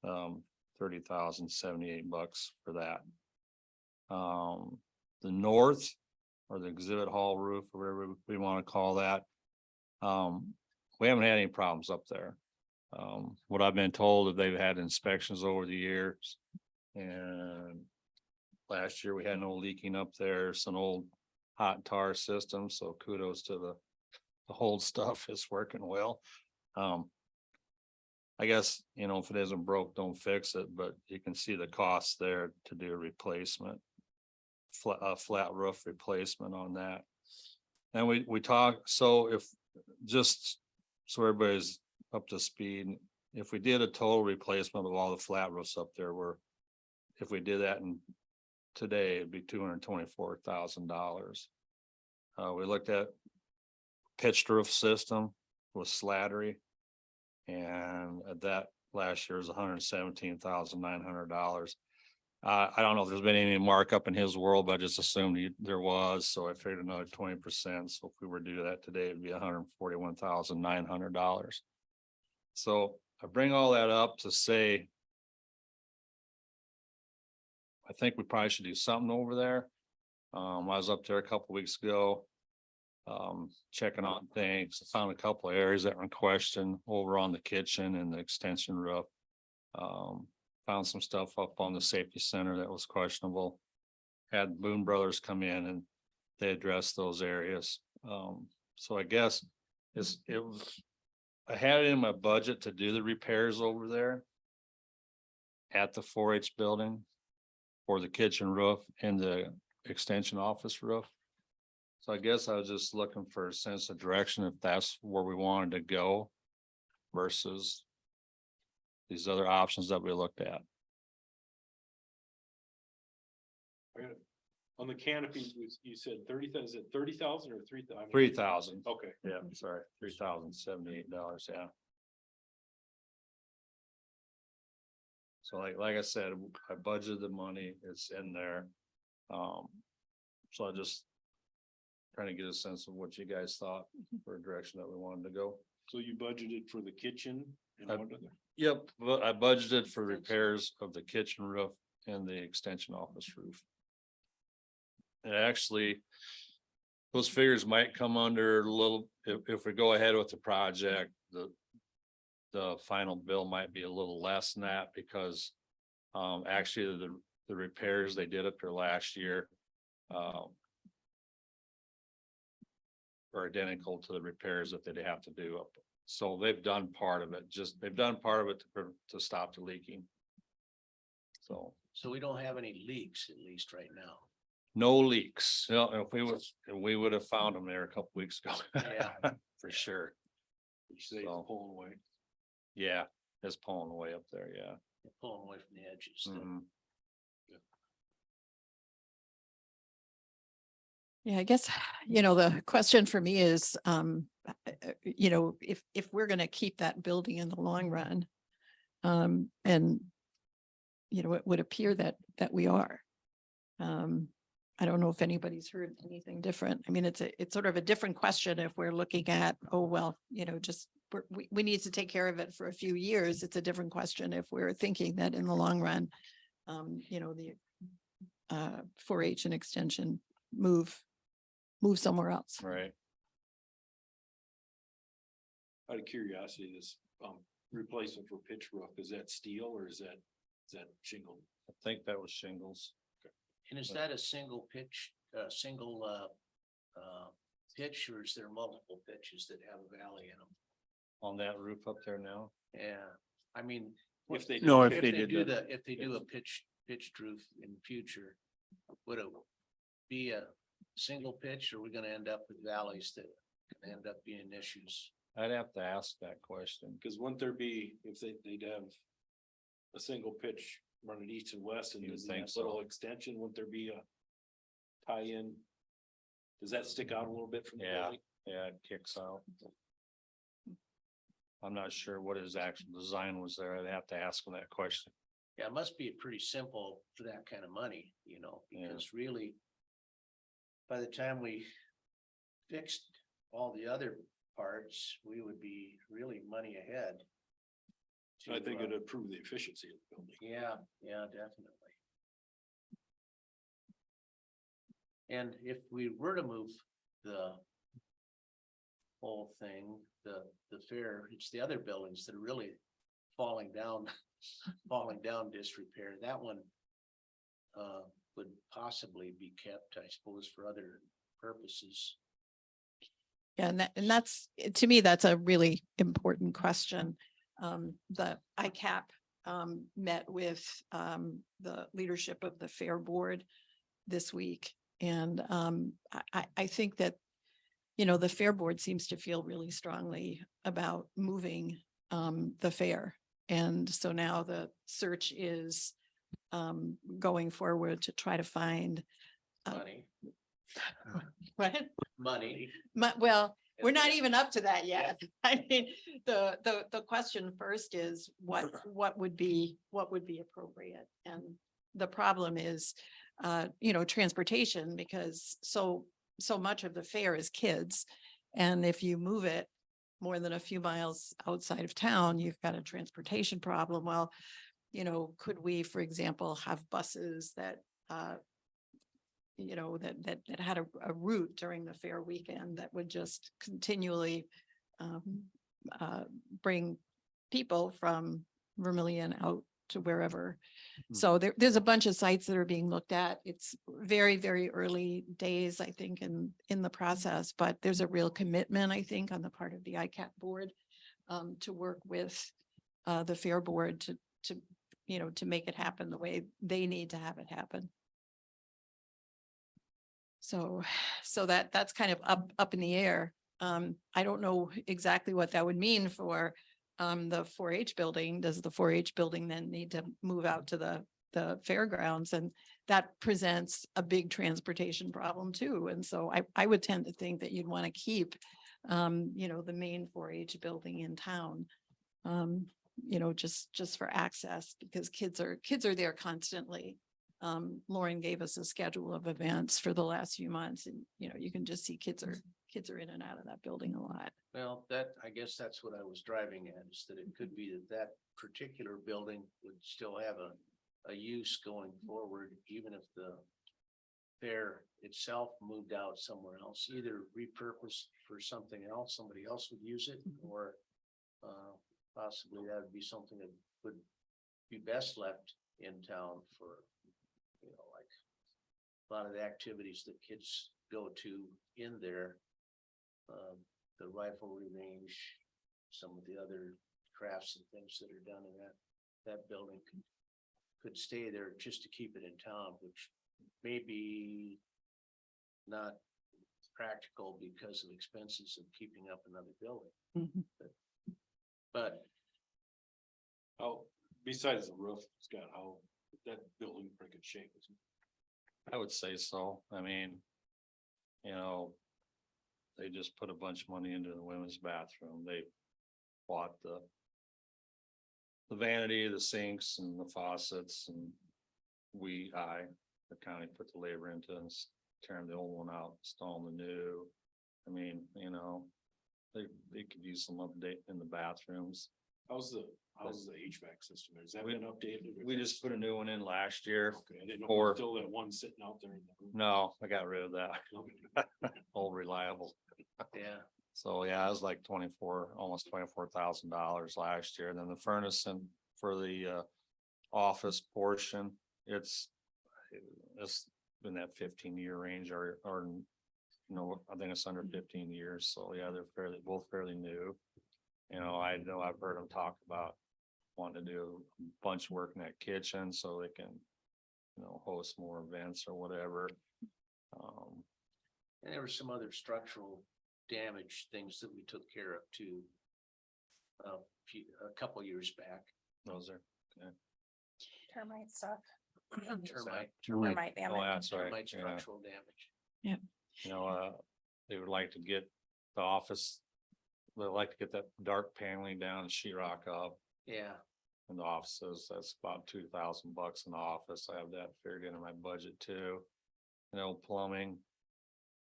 Speaker 9: $30,078 for that. The north or the exhibit hall roof, or whatever we want to call that. We haven't had any problems up there. What I've been told is they've had inspections over the years. And last year we had no leaking up there. It's an old hot tar system, so kudos to the whole stuff is working well. I guess, if it isn't broke, don't fix it, but you can see the cost there to do a replacement. A flat roof replacement on that. And we talk, so if just so everybody's up to speed, if we did a total replacement of all the flat roofs up there, if we did that today, it'd be $224,000. We looked at pitched roof system with Slattery, and that last year was $117,900. I don't know if there's been any markup in his world, but I just assumed there was, so I figured another 20%. So if we were to do that today, it'd be $141,900. So I bring all that up to say, I think we probably should do something over there. I was up there a couple weeks ago. Checking on things. I found a couple of areas that were in question over on the kitchen and the extension roof. Found some stuff up on the safety center that was questionable. Had Boone Brothers come in and they addressed those areas. So I guess I had it in my budget to do the repairs over there at the 4-H building for the kitchen roof and the extension office roof. So I guess I was just looking for a sense of direction if that's where we wanted to go versus these other options that we looked at.
Speaker 8: On the canopy, you said 30,000, is it 30,000 or 3,000?
Speaker 9: 3,000.
Speaker 8: Okay.
Speaker 9: Yeah, sorry, $3,078, yeah. So like I said, I budgeted the money, it's in there. So I just trying to get a sense of what you guys thought for a direction that we wanted to go.
Speaker 8: So you budgeted for the kitchen and
Speaker 9: I-
Speaker 8: what other?
Speaker 9: Yep, but I budgeted for repairs of the kitchen roof and the extension office roof. And actually, those figures might come under a little, if we go ahead with the project, the final bill might be a little less than that because actually the repairs they did up there last year are identical to the repairs that they'd have to do up. So they've done part of it, they've done part of it to stop the leaking. So
Speaker 3: So we don't have any leaks, at least right now.
Speaker 9: no leaks. You know, if we would have found them there a couple weeks ago.
Speaker 3: Yeah.
Speaker 9: For sure.
Speaker 8: You say it's
Speaker 9: So-
Speaker 8: pulling away.
Speaker 9: Yeah, it's pulling away up there, yeah.
Speaker 3: They're pulling away from the edges.
Speaker 9: Mhm.
Speaker 1: Yeah, I guess, the question for me is, if we're gonna keep that building in the long run, and, it would appear that we are. I don't know if anybody's heard anything different. I mean, it's sort of a different question if we're looking at, we need to take care of it for a few years. It's a different question if we're thinking that in the long run, the 4-H and extension move somewhere else.
Speaker 9: Right.
Speaker 8: Out of curiosity, this replacement for pitch roof, is that steel or is that shingle?
Speaker 9: I think that was shingles.
Speaker 3: And is that a single pitch, pitch, or is there multiple pitches that have a valley in them?
Speaker 9: On that roof up there now?
Speaker 3: Yeah, I mean.
Speaker 8: If they.
Speaker 9: No,
Speaker 3: If
Speaker 9: if
Speaker 3: they
Speaker 9: they did
Speaker 3: do
Speaker 9: that.
Speaker 3: if they do a pitched roof in the future, would it be a single pitch, or are we gonna end up with valleys that can end up being issues?
Speaker 9: I'd have to ask that question.
Speaker 8: Because wouldn't there be, if they'd have a single pitch running east and west and
Speaker 9: You would
Speaker 8: there's
Speaker 9: think
Speaker 8: that
Speaker 9: so.
Speaker 8: little extension, wouldn't there be a tie-in? Does that stick out a little bit from the
Speaker 9: Yeah.
Speaker 8: building?
Speaker 9: Yeah, it kicks out. I'm not sure what his actual design was there. I'd have to ask him that question.
Speaker 3: Yeah, it must be pretty simple for that kind of money,
Speaker 9: Yeah.
Speaker 3: because really. By the time we fixed all the other parts, we would be really money ahead.
Speaker 8: I think
Speaker 3: to,
Speaker 8: it'd improve the efficiency of the building.
Speaker 3: Yeah, definitely. And if we were to move the whole thing, the fair, it's the other buildings that are really falling down disrepair. That one would possibly be kept, I suppose, for other purposes.
Speaker 1: Yeah, and that's, to me, that's a really important question. The ICAP met with the leadership of the Fair Board this week. And I think that, the Fair Board seems to feel really strongly about moving the fair. And so now the search is going forward to try to find.
Speaker 3: Money,
Speaker 1: What?
Speaker 3: money.
Speaker 1: Well, we're not even up to that yet. I mean, the question first is what would be appropriate? And the problem is, transportation, because so much of the fair is kids. And if you move it more than a few miles outside of town, you've got a transportation problem. Well, could we, for example, have buses that, that had a route during the fair weekend that would just continually bring people from Vermillion out to wherever. So there's a bunch of sites that are being looked at. It's very, very early days, I think, in the process, but there's a real commitment, I think, on the part of the ICAP board to work with the fair board to make it happen the way they need to have it happen. So that's kind of up in the air. I don't know exactly what that would mean for the 4-H building. Does the 4-H building then need to move out to the fairgrounds? And that presents a big transportation problem too. And so I would tend to think that you'd want to keep, the main 4-H building in town, just for access, because kids are there constantly. Lauren gave us a schedule of events for the last few months, and you can just see kids are in and out of that building a lot.
Speaker 3: Well, I guess that's what I was driving at, is that it could be that particular building would still have a use going forward, even if the fair itself moved out somewhere else, either repurposed for something else, somebody else would use it, or possibly that would be something that would be best left in town for, like a lot of the activities that kids go to in there. The riflery range, some of the other crafts and things that are done in that building could stay there just to keep it in town, which may be not practical because of expenses of keeping up another building. But
Speaker 8: Oh, besides the roof, Scott, how that building in pretty good shape, isn't it?
Speaker 9: I would say so. I mean, they just put a bunch of money into the women's bathroom. They bought the vanity, the sinks and the faucets, and the county put the labor into and tearing the old one out, installing the new. I mean, they could use some update in the bathrooms.
Speaker 8: How's the HVAC system? Has that
Speaker 9: We-
Speaker 8: been updated? or
Speaker 9: We just put a new one in last year.
Speaker 8: Okay, I didn't know,
Speaker 9: or-
Speaker 8: still that one sitting out there in the room.
Speaker 9: No, I got rid of that.
Speaker 8: Okay.
Speaker 9: Old reliable.
Speaker 3: yeah,
Speaker 9: So yeah, it was like almost $24,000 last year. And then the furnace and for the office portion, it's in that 15-year range or I think it's under 15 years. So yeah, they're both fairly new. I know I've heard them talk about wanting to do a bunch of work in that kitchen so they can, host more events or whatever.
Speaker 3: and there were some other structural damage things that we took care of too. A couple years back.
Speaker 9: Those are,
Speaker 4: Termite stuff,
Speaker 3: Termite
Speaker 4: termite
Speaker 9: oh,
Speaker 4: damage.
Speaker 9: that's right.
Speaker 3: termite
Speaker 9: Yeah.
Speaker 3: structural damage.
Speaker 9: They would like to get the office, they'd like to get that dark paneling down and sheetrock up
Speaker 3: Yeah,
Speaker 9: in the offices. That's about $2,000 in the office. I have that figured into my budget too. Plumbing,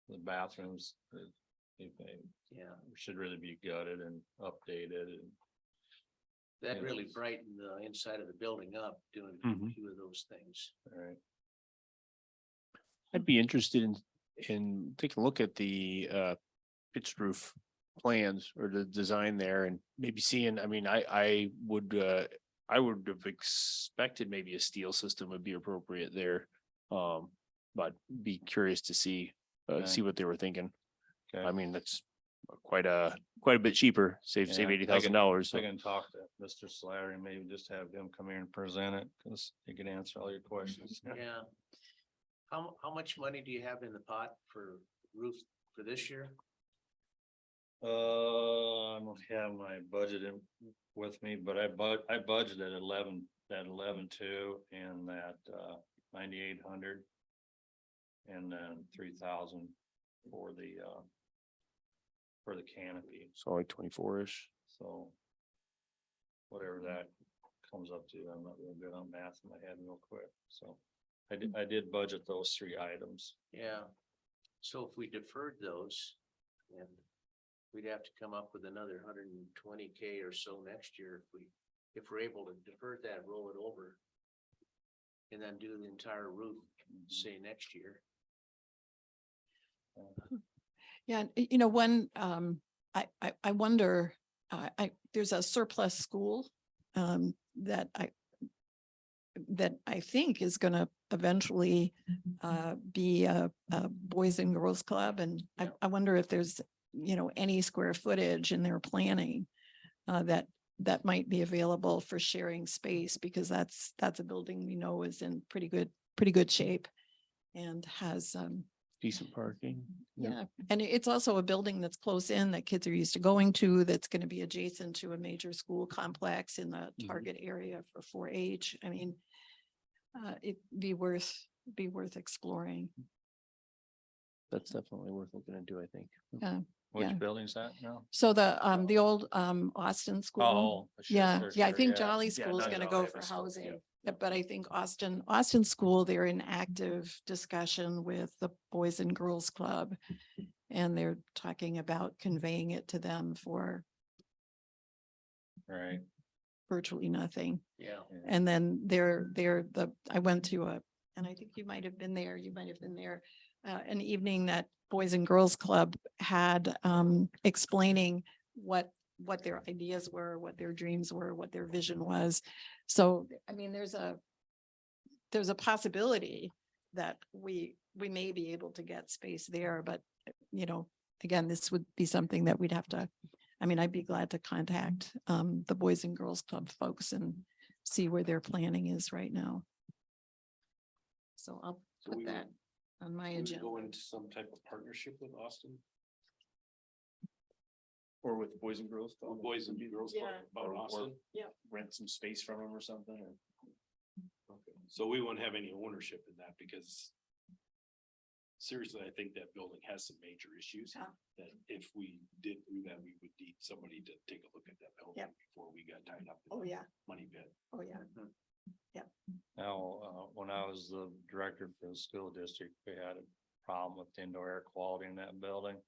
Speaker 9: the bathrooms, they
Speaker 3: yeah,
Speaker 9: should really be gutted and updated and
Speaker 3: that
Speaker 9: Yeah.
Speaker 3: really brightened the inside of the building up, doing a
Speaker 7: Mhm.
Speaker 3: few of those things.
Speaker 9: all right.
Speaker 10: I'd be interested in taking a look at the pitched roof plans or the design there and maybe seeing, I would have expected maybe a steel system would be appropriate there. But be curious to see
Speaker 9: Okay.
Speaker 10: what they were thinking.
Speaker 9: Okay.
Speaker 10: That's quite a bit cheaper, save
Speaker 9: Yeah,
Speaker 10: $80,000.
Speaker 9: I can talk to Mr. Slattery, maybe just have him come here and present it, because he can answer all your questions.
Speaker 3: Yeah. How much money do you have in the pot for roof for this year?
Speaker 9: I don't have my budget with me, but I budgeted 11,2 and that 9,800. And then 3,000 for the canopy.
Speaker 10: So like 24-ish.
Speaker 9: So. Whatever that comes up to, I'm not real good on math in my head real quick, so. I did budget those 3 items.
Speaker 3: Yeah. So if we deferred those, and we'd have to come up with another 120K or so next year if we're able to defer that, roll it over. And then do the entire roof, say next year.
Speaker 1: Yeah, and, you know, one, I wonder, there's a surplus school, that I think is gonna eventually, be a boys and girls club, and I wonder if there's, you know, any square footage in their planning, that might be available for sharing space, because that's a building we know is in pretty good shape and has,
Speaker 10: Decent parking.
Speaker 1: yeah, and it's also a building that's close in that kids are used to going to, that's going to be adjacent to a major school complex in the target area for 4-H. I mean, it'd be worth exploring.
Speaker 10: That's definitely worth looking into, I think.
Speaker 1: Yeah.
Speaker 9: Which
Speaker 1: Yeah.
Speaker 9: building's that now?
Speaker 1: So the old Austin school.
Speaker 9: Oh. sure,
Speaker 1: Yeah,
Speaker 9: sure,
Speaker 1: yeah, I
Speaker 9: sure,
Speaker 1: think
Speaker 9: yeah.
Speaker 1: Jolly
Speaker 9: Yeah,
Speaker 1: School is
Speaker 9: not
Speaker 1: gonna
Speaker 9: Jolly,
Speaker 1: go for
Speaker 9: but still,
Speaker 1: housing.
Speaker 9: yeah.
Speaker 1: Yeah, but I think Austin School, they're in active discussion with the Boys and Girls Club. And they're talking about conveying it to them for
Speaker 9: Right.
Speaker 1: virtually nothing.
Speaker 3: Yeah.
Speaker 1: And then I went to and I think you might have been there, an evening that Boys and Girls Club had, explaining what their ideas were, what their dreams were, what their vision was. So, I mean, there's a possibility that we may be able to get space there, but, you know, again, this would be something that we'd have to, I mean, I'd be glad to contact, the Boys and Girls Club folks and see where their planning is right now. So I'll
Speaker 8: So
Speaker 1: put
Speaker 8: we
Speaker 1: that on my
Speaker 8: would
Speaker 1: agenda.
Speaker 8: go into some type of partnership with Austin? Or with Boys and Girls? Club? Boys and Girls Club
Speaker 1: Yeah.
Speaker 8: about Austin?
Speaker 2: Rent some space from them or something, or?
Speaker 8: Okay, so we wouldn't have any ownership in that because seriously, I think that building has some major issues.
Speaker 1: Yeah.
Speaker 8: That if we did do that, we would need somebody to take a look at that building
Speaker 1: Yep.
Speaker 8: before we got tied up. in
Speaker 1: Oh,
Speaker 8: the
Speaker 1: yeah.
Speaker 8: Money pit.
Speaker 1: Oh, yeah.
Speaker 9: Now, when I was the director for the school district, we had a problem with indoor air quality in that building.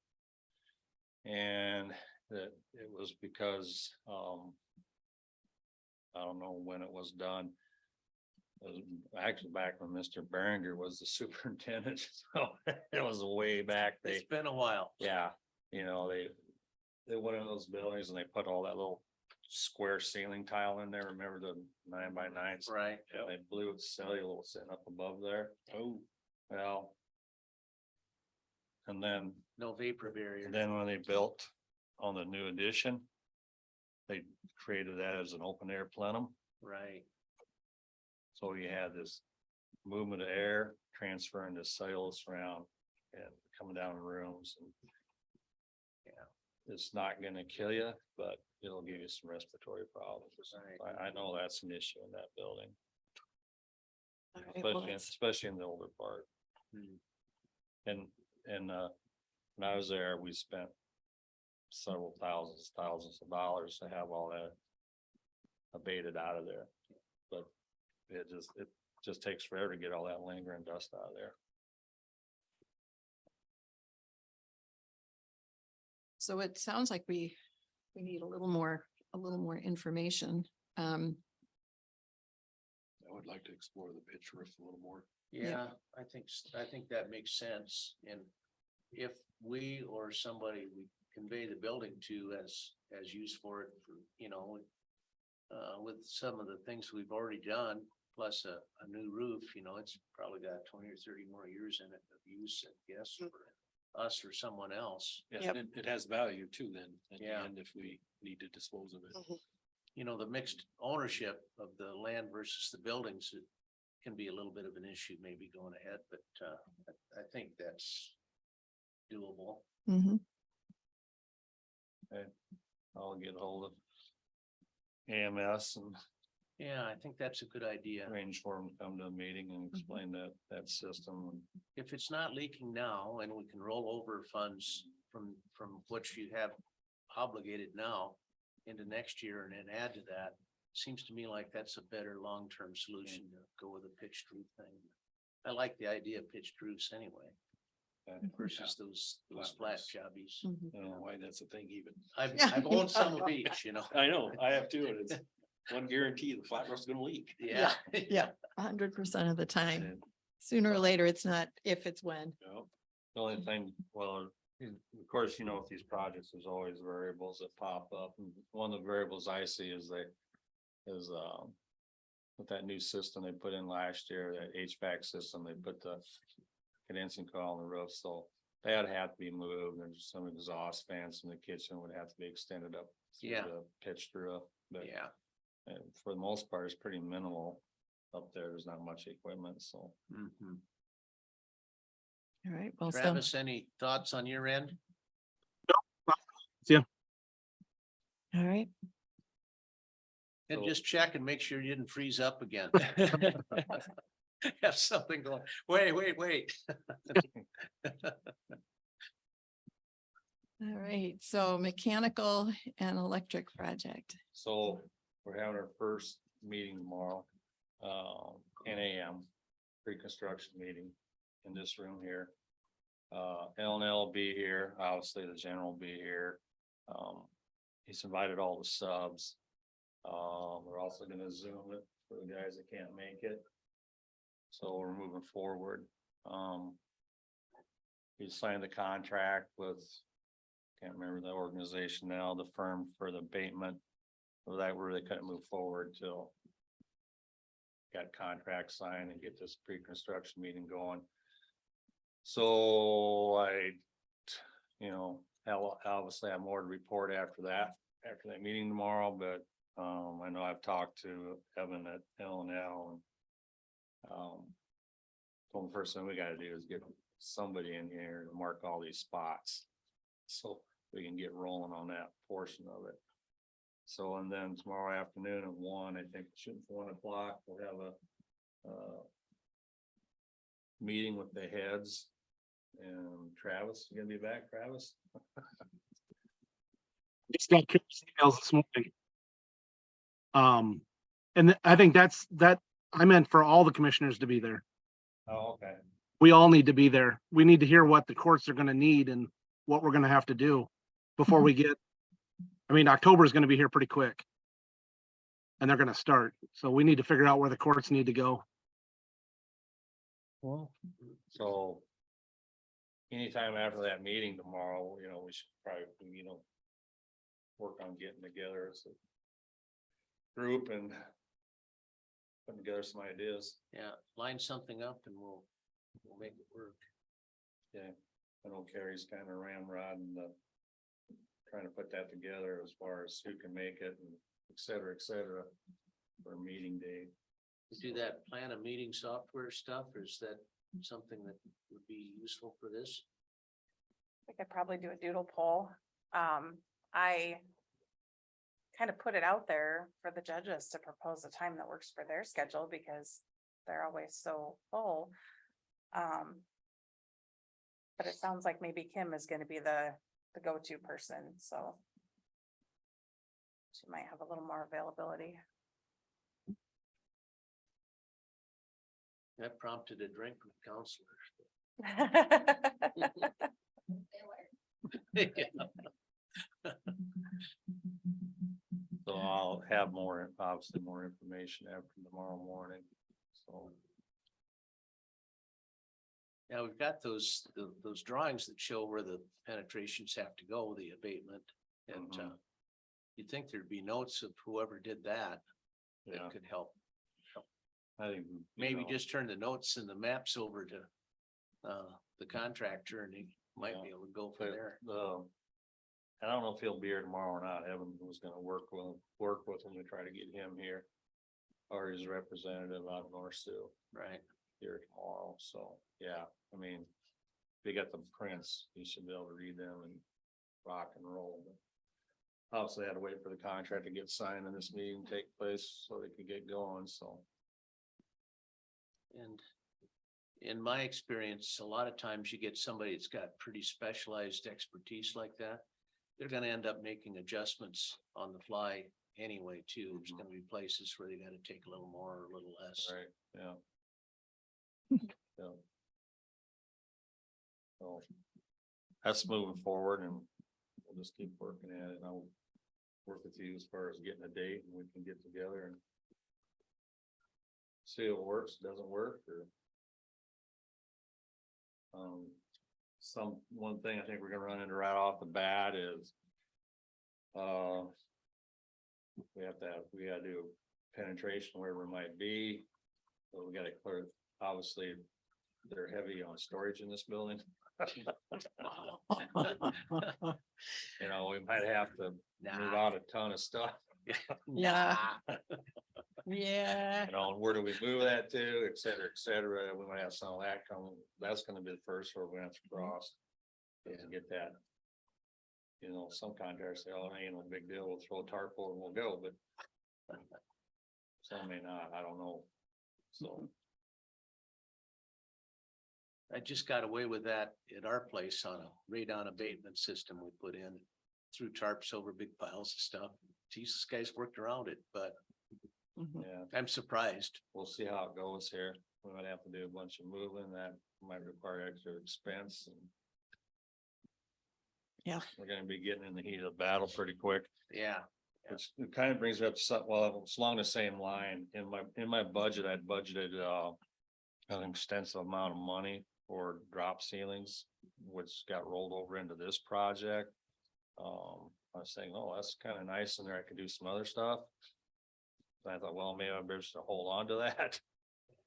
Speaker 9: And that it was because, I don't know when it was done. It was actually back when Mr. Berenger was the superintendent, so it was way back.
Speaker 3: It's been a while.
Speaker 9: Yeah, you know, they went in those buildings and they put all that little square ceiling tile in there. Remember the 9x9s?
Speaker 3: Right.
Speaker 9: Yeah, they blew its cellulose sitting up above there.
Speaker 8: Oh,
Speaker 9: Well. And then,
Speaker 3: No vapor barrier.
Speaker 9: when they built on the new addition. They created that as an open air plenum,
Speaker 3: Right.
Speaker 9: so you had this movement of air transferring the cellulose around and coming down in rooms and. Yeah, it's not gonna kill you, but it'll give you some respiratory problems.
Speaker 3: Right.
Speaker 9: I know that's an issue in that building,
Speaker 1: All right, well,
Speaker 9: especially in the older part. And, when I was there, we spent several thousands of dollars to have all that abated out of there. But it just takes forever to get all that lingering dust out of there.
Speaker 1: So it sounds like we need a little more information.
Speaker 8: I would like to explore the pitch roof a little more.
Speaker 3: Yeah, I think that makes sense. And if we or somebody we convey the building to as use for it, for, you know, with some of the things we've already done, plus a new roof, you know, it's probably got 20 or 30 more years in it of use, I guess, for us or someone else.
Speaker 8: Yeah,
Speaker 1: Yep.
Speaker 8: and it has value too then, at the
Speaker 3: Yeah.
Speaker 8: end, if we need to dispose of it.
Speaker 3: You know, the mixed ownership of the land versus the buildings, it can be a little bit of an issue maybe going ahead, but I think that's doable.
Speaker 1: Mhm.
Speaker 9: I'll get hold of AMS and
Speaker 3: Yeah, I think that's a good idea.
Speaker 9: arrange for them to come to a meeting and explain that system.
Speaker 3: If it's not leaking now and we can roll over funds from what you have obligated now, into next year and then add to that. Seems to me like that's a better long-term solution to go with a pitched roof thing. I like the idea of pitched roofs anyway versus those flat jobbies.
Speaker 1: Mhm.
Speaker 8: I don't know why that's a thing even.
Speaker 3: I've owned some of each, you know.
Speaker 8: I know, I have too, and it's one guarantee, the flat roof's gonna leak.
Speaker 3: Yeah.
Speaker 1: 100% of the time.
Speaker 8: And,
Speaker 1: Sooner or later, it's not if, it's when.
Speaker 8: you know,
Speaker 9: The only thing, well, of course, you know, with these projects, there's always variables that pop up. And one of the variables I see is with that new system they put in last year, that HVAC system, they put the condensing coil on the roof, so that'd have to be moved. There's some exhaust fans in the kitchen would have to be extended up. through
Speaker 3: Yeah.
Speaker 9: the pitched roof, but
Speaker 3: Yeah.
Speaker 9: for the most part, it's pretty minimal up there. There's not much equipment, so.
Speaker 3: Mhm.
Speaker 1: All right, well, so,
Speaker 3: Travis, any thoughts on your end?
Speaker 1: all right.
Speaker 3: And
Speaker 9: So-
Speaker 3: just check and make sure you didn't freeze up again. Have something going, wait.
Speaker 1: All right, so mechanical and electric project.
Speaker 9: So we're having our first meeting tomorrow, 10 a.m. Pre-construction meeting in this room here. L&L will be here, obviously the general will be here. He's invited all the subs. We're also gonna Zoom it for the guys that can't make it. So we're moving forward. He signed the contract with, can't remember the organization now, the firm for the abatement. Well, that really couldn't move forward till got contract signed and get this pre-construction meeting going. So I'll obviously have more to report after that meeting tomorrow, but I know I've talked to Evan at L&L and told him the first thing we gotta do is get somebody in here to mark all these spots. So we can get rolling on that portion of it. So, and then tomorrow afternoon at 1, I think shooting for 1 o'clock, we'll have a meeting with the heads. And Travis, you gonna be back, Travis?
Speaker 7: Just got Karen's emails this morning. I think that I meant for all the commissioners to be there.
Speaker 9: Oh, okay.
Speaker 7: We all need to be there. We need to hear what the courts are gonna need and what we're gonna have to do before we get. I mean, October is gonna be here pretty quick. And they're gonna start, so we need to figure out where the courts need to go.
Speaker 9: Well. So. Anytime after that meeting tomorrow, we should probably, work on getting together as a group and putting together some ideas.
Speaker 3: Yeah, line something up and we'll make it work.
Speaker 9: Yeah, I know Carrie's kind of ramrodding trying to put that together as far as who can make it and et cetera, for a meeting day.
Speaker 3: Do that plan a meeting software stuff, or is that something that would be useful for this?
Speaker 4: We could probably do a doodle poll. I kind of put it out there for the judges to propose a time that works for their schedule because they're always so full. But it sounds like maybe Kim is gonna be the go-to person, so she might have a little more availability.
Speaker 3: That prompted a drink from counselor.
Speaker 9: So I'll have obviously more information after tomorrow morning, so.
Speaker 3: Yeah, we've got those drawings that show where the penetrations have to go, the abatement. And
Speaker 9: Mhm.
Speaker 3: you'd think there'd be notes of whoever did that
Speaker 9: Yeah,
Speaker 3: that could help.
Speaker 9: I think.
Speaker 3: Maybe just turn the notes and the maps over to the contractor and he might be able to go from there.
Speaker 9: I don't know if he'll be here tomorrow or not. Evan was gonna work with him to try to get him here. Or his representative out of North Sioux
Speaker 3: Right.
Speaker 9: here tomorrow, so, yeah, I mean. They got the prints, you should be able to read them and rock and roll, but. Obviously had to wait for the contract to get signed and this meeting take place so they could get going, so.
Speaker 3: And in my experience, a lot of times you get somebody that's got pretty specialized expertise like that. they're gonna end up making adjustments on the fly anyway too. There's gonna be places where they gotta take a little more or a little less.
Speaker 9: Right, yeah. Yeah. So that's moving forward and we'll just keep working at it. I'll work with you as far as getting a date and we can get together and see if it works, doesn't work or one thing I think we're gonna run into right off the bat is we gotta do penetration wherever it might be. So we gotta clear, obviously, they're heavy on storage in this building. You know, we might have to move
Speaker 3: Nah.
Speaker 9: out a ton of stuff.
Speaker 1: Yeah. Yeah.
Speaker 9: You know, and where do we move that to, et cetera, et cetera. We might have some of that come, that's gonna be the first where we have to cross. Is to get that. You know, some contractors say, oh, it ain't no big deal, we'll throw a tarp over and we'll go, but. Some may not, I don't know. So,
Speaker 3: I just got away with that at our place on a radon abatement system we put in. Threw tarps over big piles of stuff. Jesus, guys worked around it, but
Speaker 9: yeah,
Speaker 3: I'm surprised.
Speaker 9: we'll see how it goes here. We might have to do a bunch of moving that might require extra expense and.
Speaker 1: Yeah.
Speaker 9: We're gonna be getting in the heat of the battle pretty quick.
Speaker 3: Yeah,
Speaker 9: Which it kind of brings me up to something, well, it's along the same line. In my budget, I'd budgeted an extensive amount of money for drop ceilings, which got rolled over into this project. I was saying, oh, that's kind of nice in there. I could do some other stuff. And I thought, well, maybe I better just hold on to that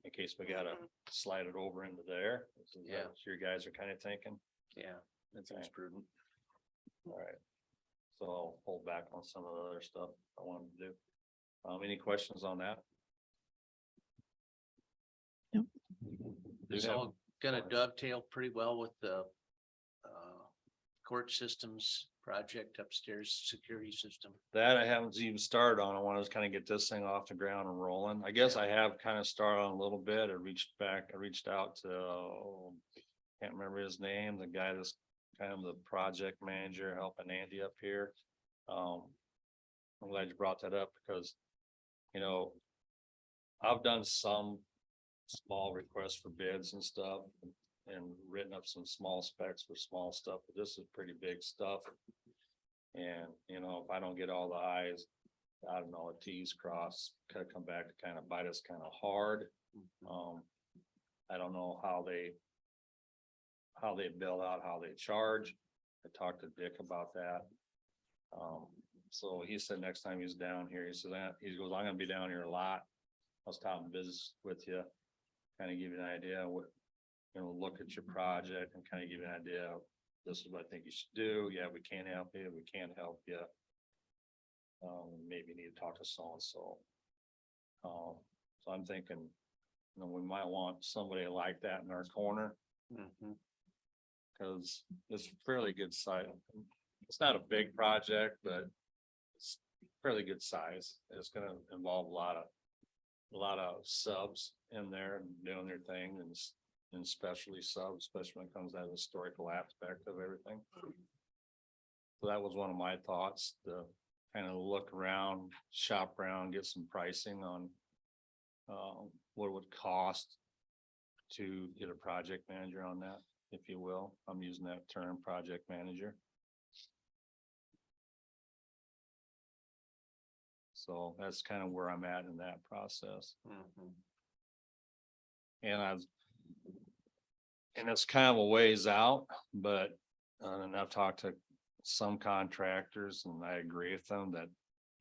Speaker 9: in case we gotta slide it over into there. Is that
Speaker 3: Yeah.
Speaker 9: what your guys are kind of thinking?
Speaker 3: yeah, that sounds prudent.
Speaker 9: All right. So I'll hold back on some of the other stuff I wanted to do. Any questions on that?
Speaker 1: Nope.
Speaker 3: It's all gonna dovetail pretty well with the court systems project upstairs, security system.
Speaker 9: That I haven't even started on. I want to kind of get this thing off the ground and rolling. I guess I have kind of started on a little bit. I reached out to, can't remember his name, the guy that's kind of the project manager helping Andy up here. I'm glad you brought that up because, you know, I've done some small requests for bids and stuff and written up some small specs for small stuff, but this is pretty big stuff. And, you know, if I don't get all the i's, I don't know, T's crossed, could come back to kind of bite us kind of hard. I don't know how they bill out, how they charge. I talked to Dick about that. So he said next time he's down here, he said that, he goes, I'm gonna be down here a lot. I'll stop and visit with you, kind of give you an idea of what, you know, look at your project and kind of give you an idea of this is what I think you should do. Yeah, we can't help you, we can't help you. Maybe you need to talk to so and so. So I'm thinking, you know, we might want somebody like that in our corner. Cause it's fairly good size. It's not a big project, but it's fairly good size. It's gonna involve a lot of subs in there and doing their thing and specialty subs, especially when it comes to the historical aspect of everything. So that was one of my thoughts, to kind of look around, shop around, get some pricing on what it would cost to get a project manager on that, if you will. I'm using that term, project manager. So that's kind of where I'm at in that process. And it's kind of a ways out, but and I've talked to some contractors and I agree with them that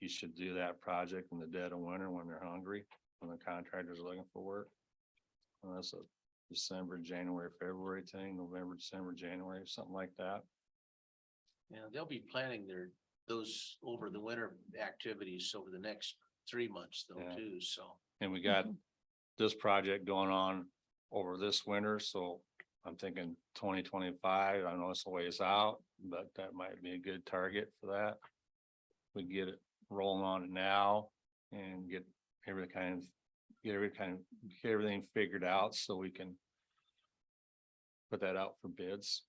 Speaker 9: you should do that project in the dead of winter when they're hungry, when the contractors are looking for work. And that's a December, January, February thing, November, December, January, something like that.
Speaker 3: Yeah, they'll be planning those over the winter activities over the next 3 months though
Speaker 9: Yeah.
Speaker 3: too, so.
Speaker 9: And we got this project going on over this winter, so I'm thinking 2025. I know it's a ways out, but that might be a good target for that. We get it rolling on it now and get everything figured out so we can put that out for bids.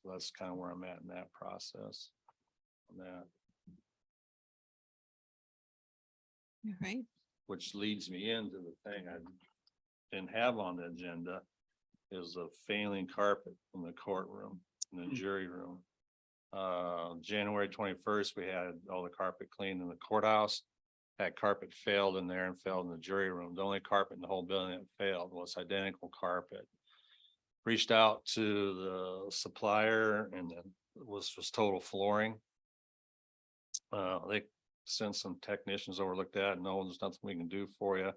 Speaker 9: So that's kind of where I'm at in that process. On that,
Speaker 1: All right.
Speaker 9: which leads me into the thing I didn't have on the agenda is the failing carpet in the courtroom, in the jury room. January 21st, we had all the carpet cleaned in the courthouse. That carpet failed in there and failed in the jury room. The only carpet in the whole building that failed was identical carpet. Reached out to the supplier and then was total flooring. They sent some technicians over, looked at it. No, there's nothing we can do for you.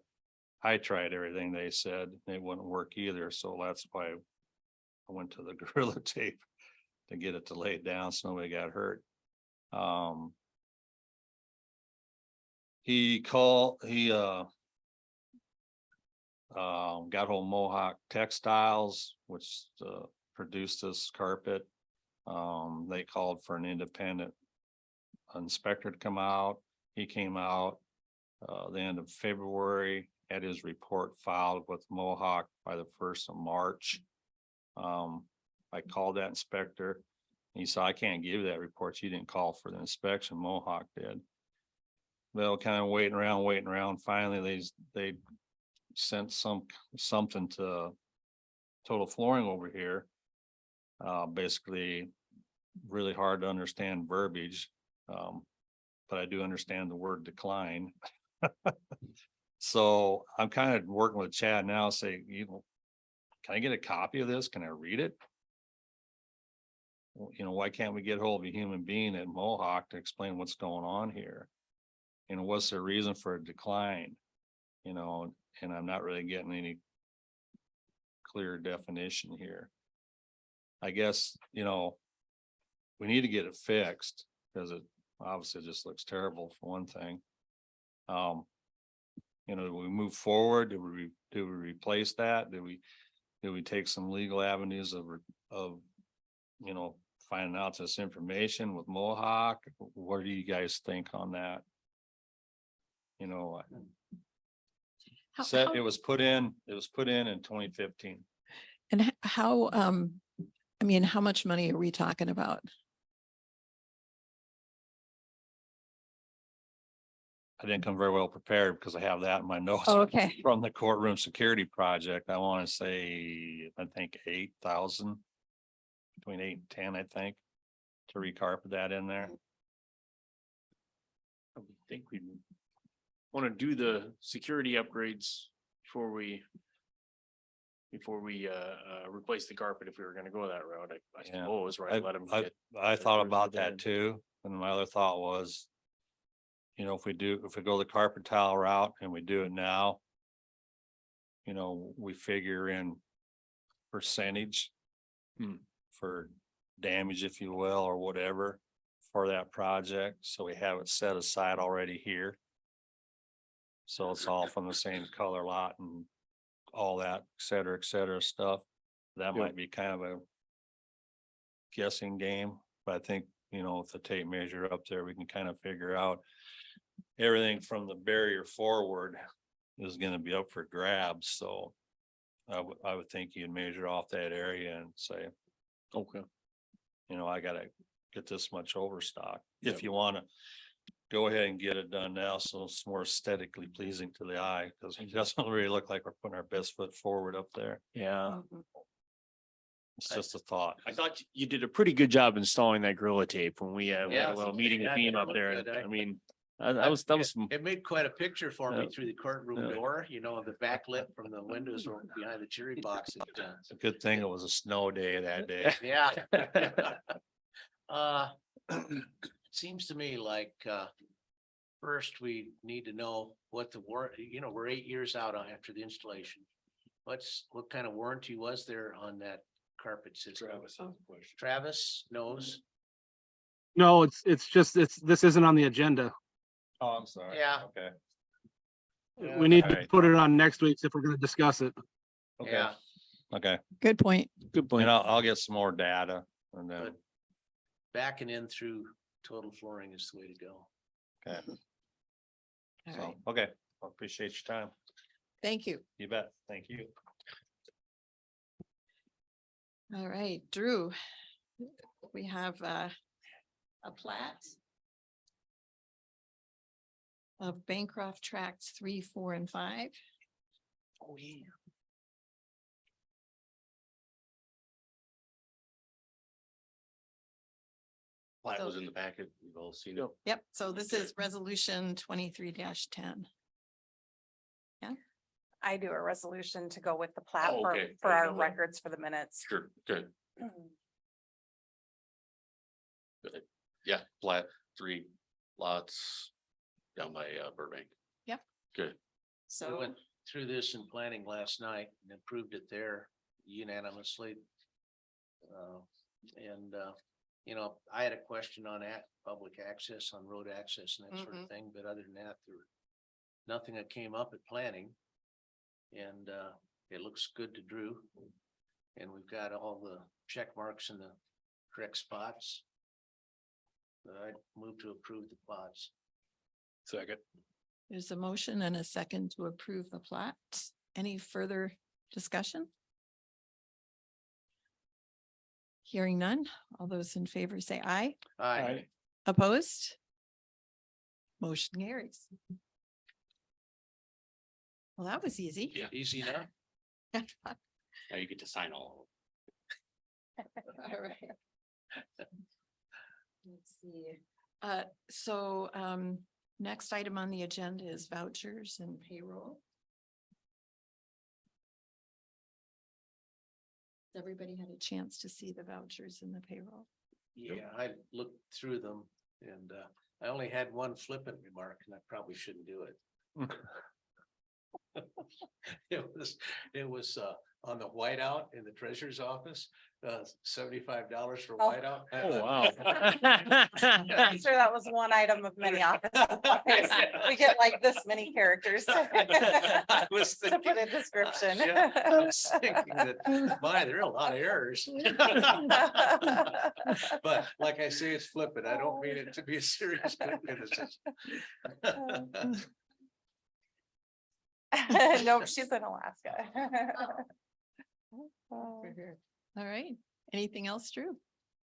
Speaker 9: I tried everything they said, it wouldn't work either, so that's why I went to the Gorilla Tape to get it to lay it down so nobody got hurt. He got hold of Mohawk Textiles, which produced this carpet. They called for an independent inspector to come out. He came out the end of February, had his report filed with Mohawk by the 1st of March. I called that inspector. He said, I can't give you that report. You didn't call for the inspection. Mohawk did. Well, kind of waiting around. Finally, they sent something to Total Flooring over here. Basically really hard to understand verbiage. But I do understand the word decline. So I'm kind of working with Chad now, say, can I get a copy of this? Can I read it? Why can't we get hold of a human being at Mohawk to explain what's going on here? What's the reason for a decline? And I'm not really getting any clear definition here. I guess, we need to get it fixed because it obviously just looks terrible for one thing. Do we move forward? Do we replace that? Do we take some legal avenues of finding out this information with Mohawk? What do you guys think on that? It was put in in 2015.
Speaker 1: And how, how much money are we talking about?
Speaker 9: I didn't come very well prepared because I have that in my notes.
Speaker 1: Oh, okay.
Speaker 9: From the courtroom security project. I want to say, I think 8,000. Between 8 and 10, I think, to recarpet that in there.
Speaker 10: I would think we want to do the security upgrades before we replace the carpet if we were going to go that route. I
Speaker 9: Yeah.
Speaker 10: suppose, right? Let them get.
Speaker 9: I thought
Speaker 10: their
Speaker 9: about
Speaker 10: first
Speaker 9: that
Speaker 10: in.
Speaker 9: too, and my other thought was, if we go the carpet tile route and we do it now, we figure in percentage for damage, if you will, or whatever for that project. So we have it set aside already here. So it's all from the same color lot and all that, et cetera stuff. That might be kind of a guessing game, but I think, with the tape measure up there, we can kind of figure out everything from the barrier forward is gonna be up for grabs, so I would think you'd measure off that area and say,
Speaker 10: Okay.
Speaker 9: I gotta get this much overstock. If you wanna go ahead and get it done now, so it's more aesthetically pleasing to the eye, because it doesn't really look like we're putting our best foot forward up there.
Speaker 10: Yeah.
Speaker 9: It's just a thought.
Speaker 10: I thought you did a pretty good job installing that Gorilla Tape when we had
Speaker 3: Yeah.
Speaker 10: a little meeting with
Speaker 3: Yeah,
Speaker 10: Beam
Speaker 3: it
Speaker 10: up
Speaker 3: looked
Speaker 10: there.
Speaker 3: good.
Speaker 10: I mean, that was some,
Speaker 3: It made quite a picture for me
Speaker 10: Yeah.
Speaker 3: through the courtroom
Speaker 10: Yeah.
Speaker 3: door, the backlit from the windows or behind the jury box.
Speaker 9: It's a good thing it was a snow day that day.
Speaker 3: Yeah. It seems to me like, first we need to know what the we're 8 years out after the installation. What kind of warranty was there on that carpet system? Travis knows.
Speaker 7: No, this isn't on the agenda.
Speaker 9: Oh, I'm sorry.
Speaker 3: Yeah.
Speaker 9: Okay.
Speaker 7: We need to
Speaker 9: Alright.
Speaker 7: put it on next week's if we're gonna discuss it.
Speaker 9: Okay.
Speaker 3: Yeah,
Speaker 9: Okay.
Speaker 1: Good point.
Speaker 10: good point.
Speaker 9: And I'll get some more data and then,
Speaker 3: Good. Backing in through Total Flooring is the way to go.
Speaker 9: okay.
Speaker 1: All
Speaker 9: So,
Speaker 1: right.
Speaker 9: okay. I appreciate your time.
Speaker 1: Thank you.
Speaker 9: You bet. Thank you.
Speaker 1: All right, Drew, we have a plat of Bancroft Tracts 3, 4, and 5.
Speaker 10: Oh, yeah.
Speaker 1: Plat was
Speaker 10: in the packet. We've all seen it.
Speaker 1: Yep, so this is resolution 23-10.
Speaker 4: I do a resolution to go with the plat
Speaker 10: Oh,
Speaker 4: for,
Speaker 10: okay.
Speaker 4: for
Speaker 10: I
Speaker 4: our
Speaker 10: didn't know that.
Speaker 4: records for the minutes.
Speaker 10: Sure, good.
Speaker 4: Mhm.
Speaker 10: Yeah, plat 3 lots down by Burbank.
Speaker 1: Yep.
Speaker 10: Good.
Speaker 3: We
Speaker 1: So,
Speaker 3: went through this in planning last night and approved it there unanimously. And you know, I had a question on that, public access, on road access and that sort of thing, but other than that, there were nothing that came up at planning. And it looks good to Drew. And we've got all the check marks in the correct spots. I move to approve the plots.
Speaker 10: Second.
Speaker 1: there's a motion and a second to approve the plats. Any further discussion? Hearing none. All those in favor say aye.
Speaker 3: Aye.
Speaker 1: Opposed? Motion carries. Well, that was easy.
Speaker 10: Yeah.
Speaker 3: Easy enough.
Speaker 10: Now you get to sign all
Speaker 1: All right. Let's see. So next item on the agenda is vouchers and payroll. Everybody had a chance to see the vouchers and the payroll.
Speaker 3: Yeah, I looked through them and I only had one flippant remark and I probably shouldn't do it. It was on the whiteout in the treasurer's office, $75 for
Speaker 4: Oh.
Speaker 3: whiteout.
Speaker 10: Oh, wow.
Speaker 4: I'm sure that was one item of many office supplies. We get like this many characters.
Speaker 3: I was
Speaker 4: To
Speaker 3: thinking,
Speaker 4: put a description.
Speaker 3: yeah, I was thinking that, my, there are a lot of errors. But like I say, it's flippant. I don't mean it to be a serious criticism.
Speaker 4: Nope, she's in Alaska.
Speaker 1: All right. Anything else, Drew?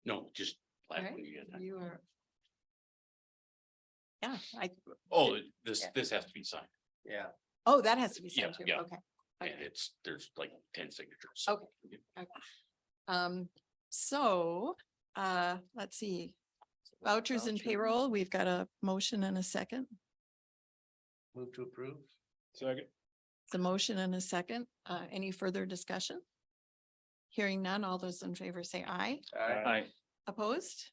Speaker 10: No, just.
Speaker 1: All right. You are. Yeah,
Speaker 10: Oh, this,
Speaker 4: Yeah.
Speaker 10: this has to be signed.
Speaker 3: Yeah.
Speaker 1: oh, that has to be
Speaker 10: Yeah,
Speaker 1: said too.
Speaker 10: yeah.
Speaker 1: Okay.
Speaker 10: And
Speaker 1: Okay.
Speaker 10: there's like 10 signatures.
Speaker 1: Okay. So, let's see. Vouchers and payroll, we've got a motion and a second.
Speaker 3: Move to approve.
Speaker 10: Second.
Speaker 1: It's a motion and a second. Any further discussion? Hearing none, all those in favor say aye.
Speaker 10: Aye.
Speaker 1: Opposed?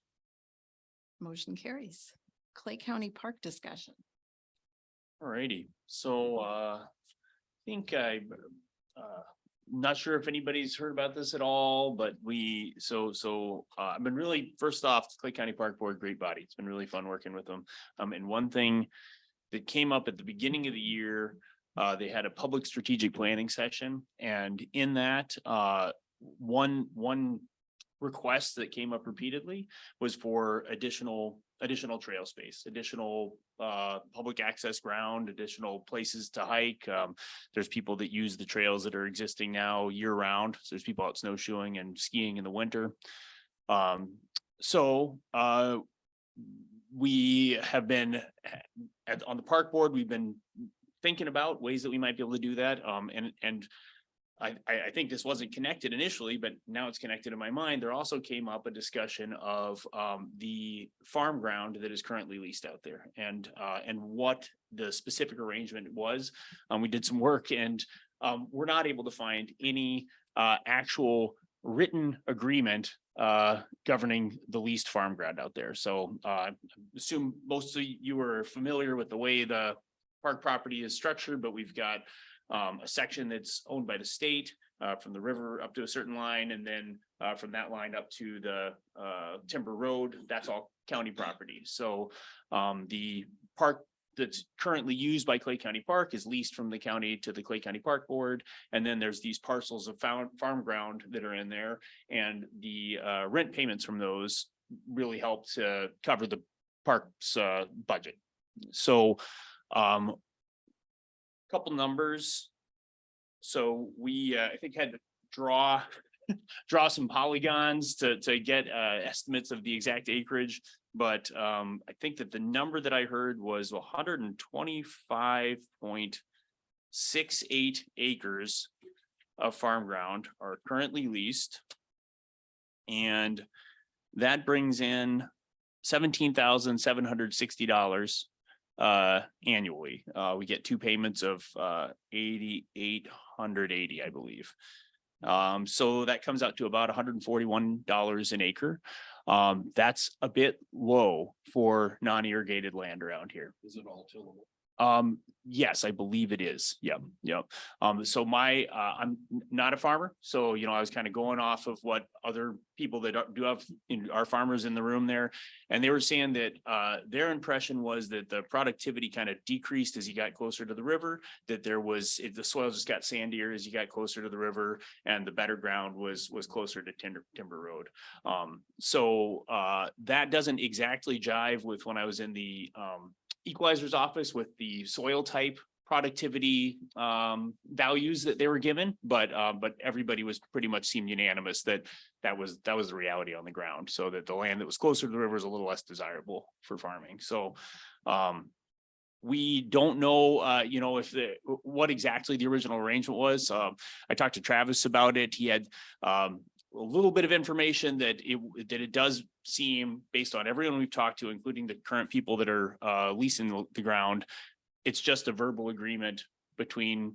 Speaker 1: Motion carries. Clay County Park discussion.
Speaker 11: Alrighty, so I think not sure if anybody's heard about this at all, but I've been really, first off, Clay County Park Board, great body. It's been really fun working with them. And one thing that came up at the beginning of the year, they had a public strategic planning session, and in that, one request that came up repeatedly was for additional trail space, additional public access ground, additional places to hike. There's people that use the trails that are existing now year round. So there's people out snowshoeing and skiing in the winter. We have been on the park board, we've been thinking about ways that we might be able to do that. I think this wasn't connected initially, but now it's connected in my mind. There also came up a discussion of the farm ground that is currently leased out there and what the specific arrangement was. We did some work and we're not able to find any actual written agreement governing the leased farm ground out there. So I assume most of you are familiar with the way the park property is structured, but we've got a section that's owned by the state from the river up to a certain line, and then from that line up to the Timber Road, that's all county property. So the park that's currently used by Clay County Park is leased from the county to the Clay County Park Board. And then there's these parcels of farm ground that are in there, and the rent payments from those really help to cover the park's budget. So couple numbers. So we, I think, had to draw draw some polygons to get estimates of the exact acreage. But I think that the number that I heard was 125.68 acres of farm ground are currently leased. And that brings in $17,760 annually. We get two payments of 8,880, I believe. So that comes out to about $141 an acre. That's a bit low for non-irrigated land around here.
Speaker 8: Is it all tillable?
Speaker 11: Yes, I believe it is. Yep, yep. So I'm not a farmer, so, you know, I was kind of going off of what other people that do have, are farmers in the room there. And they were saying that, their impression was that the productivity kind of decreased as you got closer to the river, that the soil just got sandier as you got closer to the river, and the better ground was closer to Timber Road. So that doesn't exactly jive with when I was in the, equalizer's office with the soil type productivity values that they were given, but everybody was pretty much seemed unanimous that was the reality on the ground. So that the land that was closer to the river is a little less desirable for farming. So we don't know, you know, what exactly the original arrangement was. I talked to Travis about it. He had a little bit of information that it does seem, based on everyone we've talked to, including the current people that are leasing the ground, it's just a verbal agreement between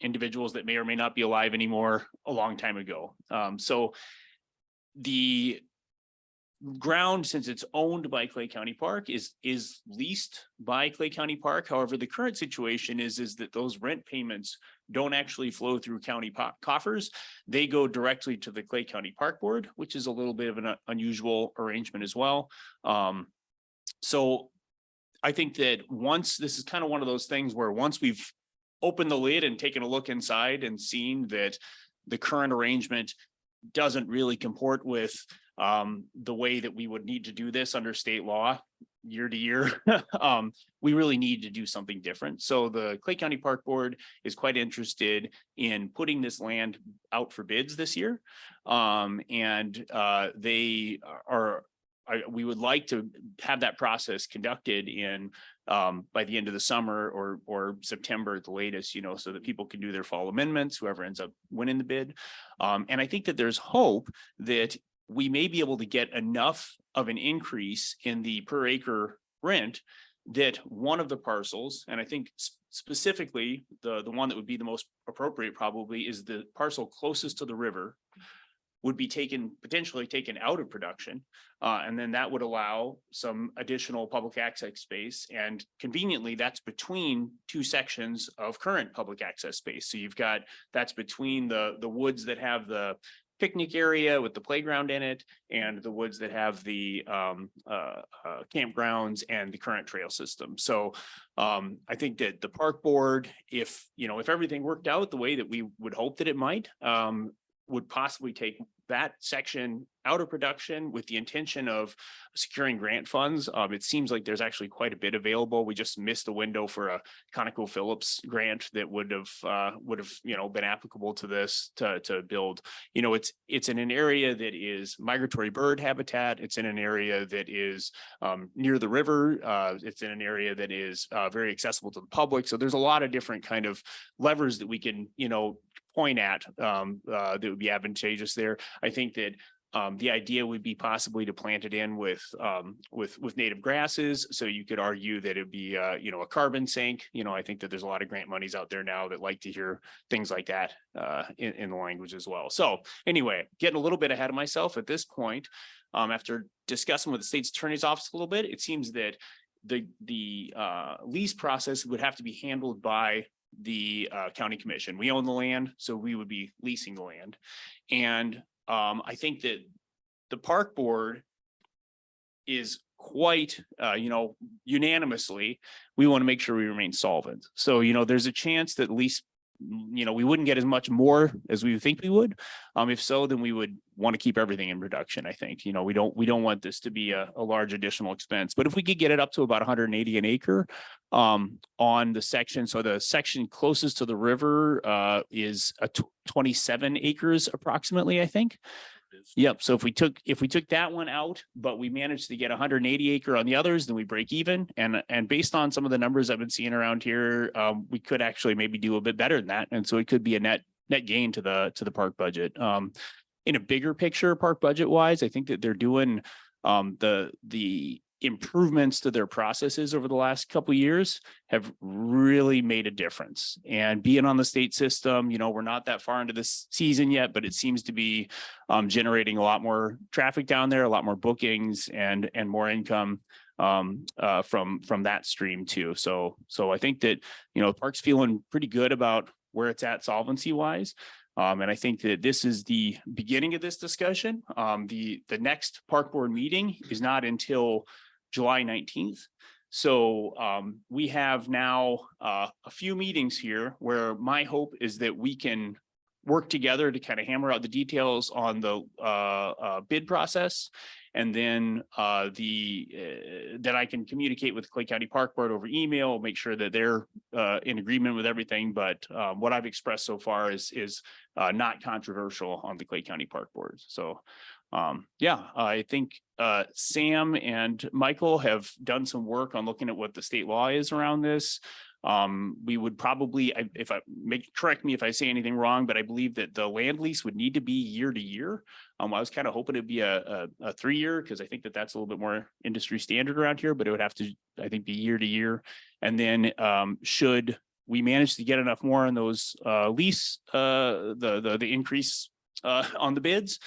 Speaker 11: individuals that may or may not be alive anymore a long time ago. So the ground, since it's owned by Clay County Park, is leased by Clay County Park. However, the current situation is that those rent payments don't actually flow through county coffers. They go directly to the Clay County Park Board, which is a little bit of an unusual arrangement as well. So I think that this is kind of one of those things where once we've opened the lid and taken a look inside and seen that the current arrangement doesn't really comport with the way that we would need to do this under state law year to year, we really need to do something different. So the Clay County Park Board is quite interested in putting this land out for bids this year. We would like to have that process conducted in by the end of the summer or September at the latest, you know, so that people can do their fall amendments, whoever ends up winning the bid. And I think that there's hope that we may be able to get enough of an increase in the per acre rent that one of the parcels, and I think specifically the one that would be the most appropriate probably is the parcel closest to the river, would be potentially taken out of production. And then that would allow some additional public access space. And conveniently, that's between two sections of current public access space. So that's between the woods that have the picnic area with the playground in it and the woods that have the campgrounds and the current trail system. So I think that the park board, if everything worked out the way that we would hope that it might, would possibly take that section out of production with the intention of securing grant funds. It seems like there's actually quite a bit available. We just missed the window for a ConocoPhillips grant that would have been applicable to this to build. It's in an area that is migratory bird habitat. It's in an area that is near the river. It's in an area that is very accessible to the public. So there's a lot of different kind of levers that we can, point at that would be advantageous there. I think that the idea would be possibly to plant it in with native grasses. So you could argue that it'd be a carbon sink. I think that there's a lot of grant monies out there now that like to hear things like that in the language as well. So anyway, getting a little bit ahead of myself at this point, after discussing with the state's attorney's office a little bit, it seems that the lease process would have to be handled by the county commission. We own the land, so we would be leasing the land. And I think that the park board is quite, unanimously, we want to make sure we remain solvent. So, there's a chance that lease we wouldn't get as much more as we would think we would. If so, then we would want to keep everything in production, I think. We don't want this to be a large additional expense. But if we could get it up to about 180 an acre on the section, so the section closest to the river is 27 acres approximately, I think. Yep. So if we took that one out, but we managed to get 180 acre on the others, then we break even. And based on some of the numbers I've been seeing around here, we could actually maybe do a bit better than that. And so it could be a net gain to the park budget. In a bigger picture, park budget wise, I think that they're doing the improvements to their processes over the last couple of years have really made a difference. And being on the state system, we're not that far into this season yet, but it seems to be generating a lot more traffic down there, a lot more bookings and more income from that stream too. So I think that, the park's feeling pretty good about where it's at solvency wise. And I think that this is the beginning of this discussion. The next park board meeting is not until July 19th. So we have now a few meetings here where my hope is that we can work together to kind of hammer out the details on the bid process. And then that I can communicate with Clay County Park Board over email, make sure that they're in agreement with everything. But what I've expressed so far is not controversial on the Clay County Park Board. So I think Sam and Michael have done some work on looking at what the state law is around this. We would probably, correct me if I say anything wrong, but I believe that the land lease would need to be year to year. I was kind of hoping it'd be a 3-year because I think that that's a little bit more industry standard around here, but it would have to, I think, be year to year. And then should we manage to get enough more on those lease, the increase on the bids,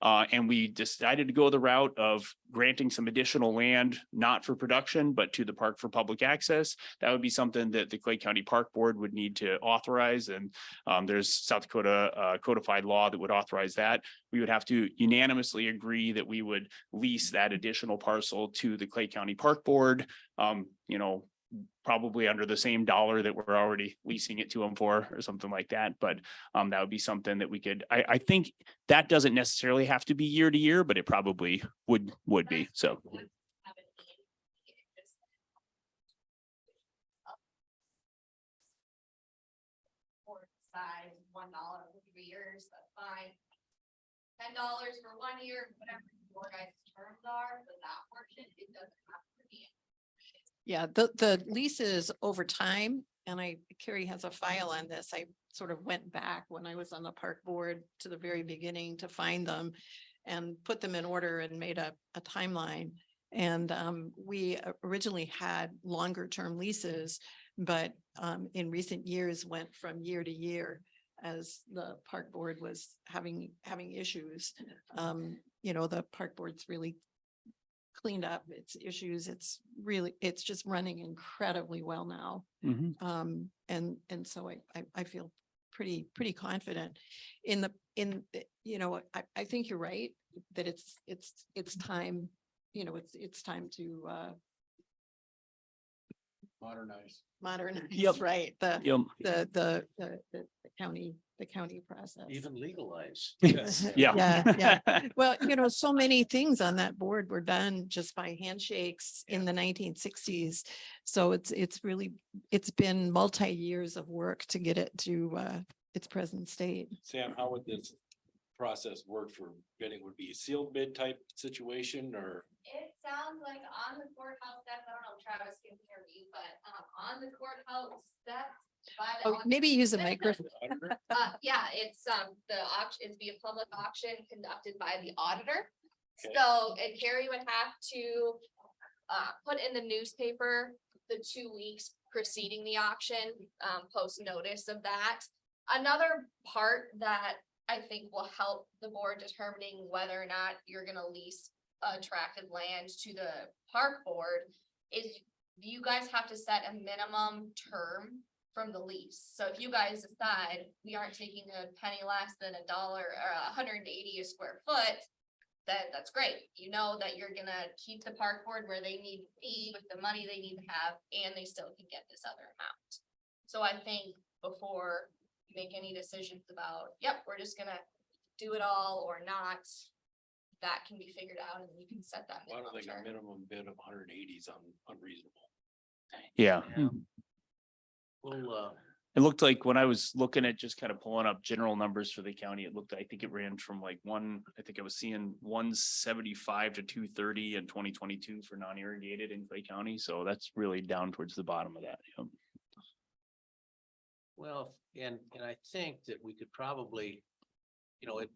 Speaker 11: and we decided to go the route of granting some additional land, not for production, but to the park for public access. That would be something that the Clay County Park Board would need to authorize. And there's South Dakota codified law that would authorize that. We would have to unanimously agree that we would lease that additional parcel to the Clay County Park Board, probably under the same dollar that we're already leasing it to them for or something like that. But that would be something that we could, I think that doesn't necessarily have to be year to year, but it probably would be. So.
Speaker 12: Size $1 for 3 years, that's fine. $10 for 1 year, whatever your guys' terms are, for that portion, it doesn't have to be.
Speaker 1: Yeah, the leases over time, and Carrie has a file on this. I sort of went back when I was on the park board to the very beginning to find them and put them in order and made a timeline. And we originally had longer term leases, but in recent years went from year to year as the park board was having issues. The park board's really cleaned up its issues. It's just running incredibly well now. And so I feel pretty confident I think you're right that it's time, it's time to modernize,
Speaker 11: Yep.
Speaker 1: right? The county process.
Speaker 3: Even legalize.
Speaker 1: Yeah. Well, so many things on that board were done just by handshakes in the 1960s. So it's been multi-years of work to get it to its present state.
Speaker 8: Sam, how would this process work for bidding? Would be a sealed bid type situation or?
Speaker 12: It sounds like on the courthouse steps, I don't know if Travis can hear me, but on the courthouse steps. by the
Speaker 1: Maybe use a microphone.
Speaker 12: Yeah, it's the auction, it'd be a public auction conducted by the auditor.
Speaker 8: Okay.
Speaker 12: So, and Carrie would have to put in the newspaper the 2 weeks preceding the auction, post notice of that. Another part that I think will help the board determining whether or not you're gonna lease a tract of land to the park board is you guys have to set a minimum term from the lease. So if you guys decide we aren't taking a penny less than $1 or 180 a square foot, then that's great. You know that you're gonna keep the park board where they need to be with the money they need to have, and they still can get this other amount. So I think before make any decisions about, yep, we're just gonna do it all or not. That can be figured out and you can set that.
Speaker 8: I don't
Speaker 12: minimum
Speaker 8: think a
Speaker 12: term.
Speaker 8: minimum bid of 180 is unreasonable.
Speaker 11: Yeah.
Speaker 3: Yeah. Well,
Speaker 11: It looked like when I was looking at just kind of pulling up general numbers for the county, it looked, I think it ran from like I think I was seeing 175 to 230 in 2022 for non-irrigated in Clay County. So that's really down towards the bottom of that. Yep.
Speaker 3: well, and I think that we could probably,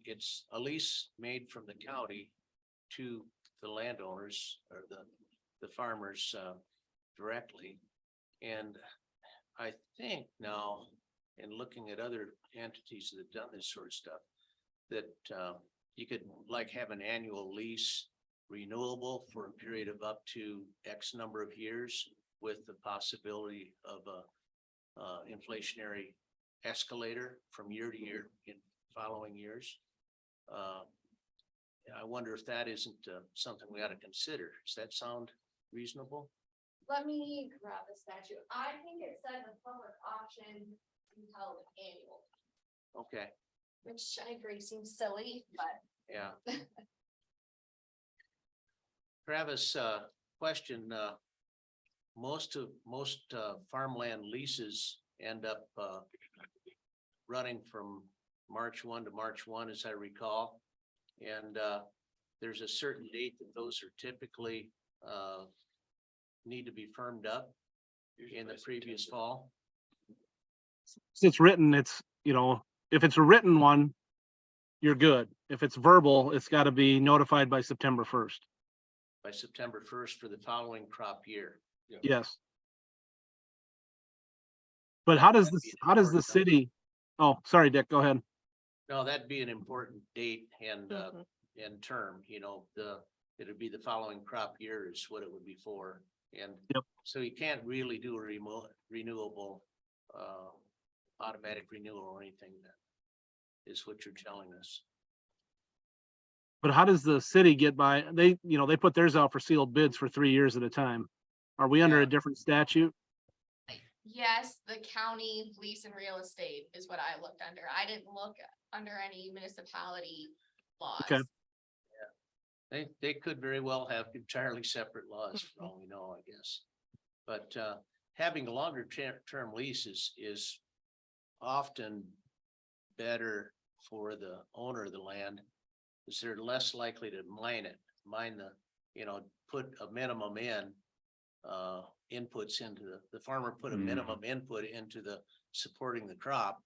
Speaker 3: it's a lease made from the county to the landowners or the farmers directly. And I think now, in looking at other entities that have done this sort of stuff, that you could like have an annual lease renewable for a period of up to X number of years with the possibility of a inflationary escalator from year to year in following years. I wonder if that isn't something we ought to consider. Does that sound reasonable?
Speaker 12: Let me grab the statute. I think it said the public auction be held annual,
Speaker 3: Okay,
Speaker 12: which I agree seems silly, but
Speaker 3: yeah. Travis, question, most farmland leases end up running from March 1 to March 1, as I recall. And there's a certain date that those are typically need to be firmed up in the previous fall.
Speaker 7: Since it's written, it's, if it's a written one, you're good. If it's verbal, it's got to be notified by September 1st.
Speaker 3: By September 1st for the following crop year.
Speaker 7: Yes. But how does
Speaker 3: That'd
Speaker 7: this,
Speaker 3: be
Speaker 7: how does the
Speaker 3: important.
Speaker 7: city, oh, sorry, Dick, go ahead.
Speaker 3: No, that'd be an important date and
Speaker 4: Mhm.
Speaker 3: and term, it'd be the following crop year is what it would be for. And
Speaker 7: Yep.
Speaker 3: so you can't really do a renewable automatic renewal or anything that is what you're telling us.
Speaker 7: But how does the city get by? They put theirs out for sealed bids for 3 years at a time. Are we under
Speaker 3: Yeah.
Speaker 7: a different statute?
Speaker 12: yes, the county lease and real estate is what I looked under. I didn't look under any municipality laws.
Speaker 7: Okay.
Speaker 3: They could very well have entirely separate laws for all we know, I guess. But having a longer term lease is often better for the owner of the land. Because they're less likely to put a minimum inputs into the farmer put a minimum input into the supporting the crop.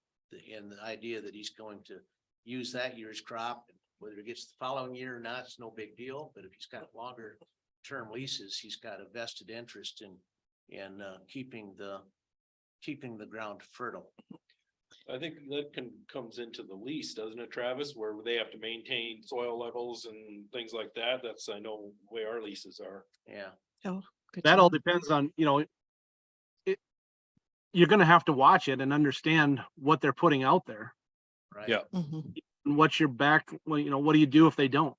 Speaker 3: And the idea that he's going to use that year's crop, whether it gets the following year or not, it's no big deal, but if he's got longer term leases, he's got a vested interest in keeping the ground fertile.
Speaker 8: I think that comes into the lease, doesn't it, Travis, where they have to maintain soil levels and things like that. That's, I know, the way our leases are.
Speaker 3: Yeah,
Speaker 7: That all depends on, you're gonna have to watch it and understand what they're putting out there.
Speaker 3: right.
Speaker 8: Yeah.
Speaker 7: And what's your back, what do you do if they don't?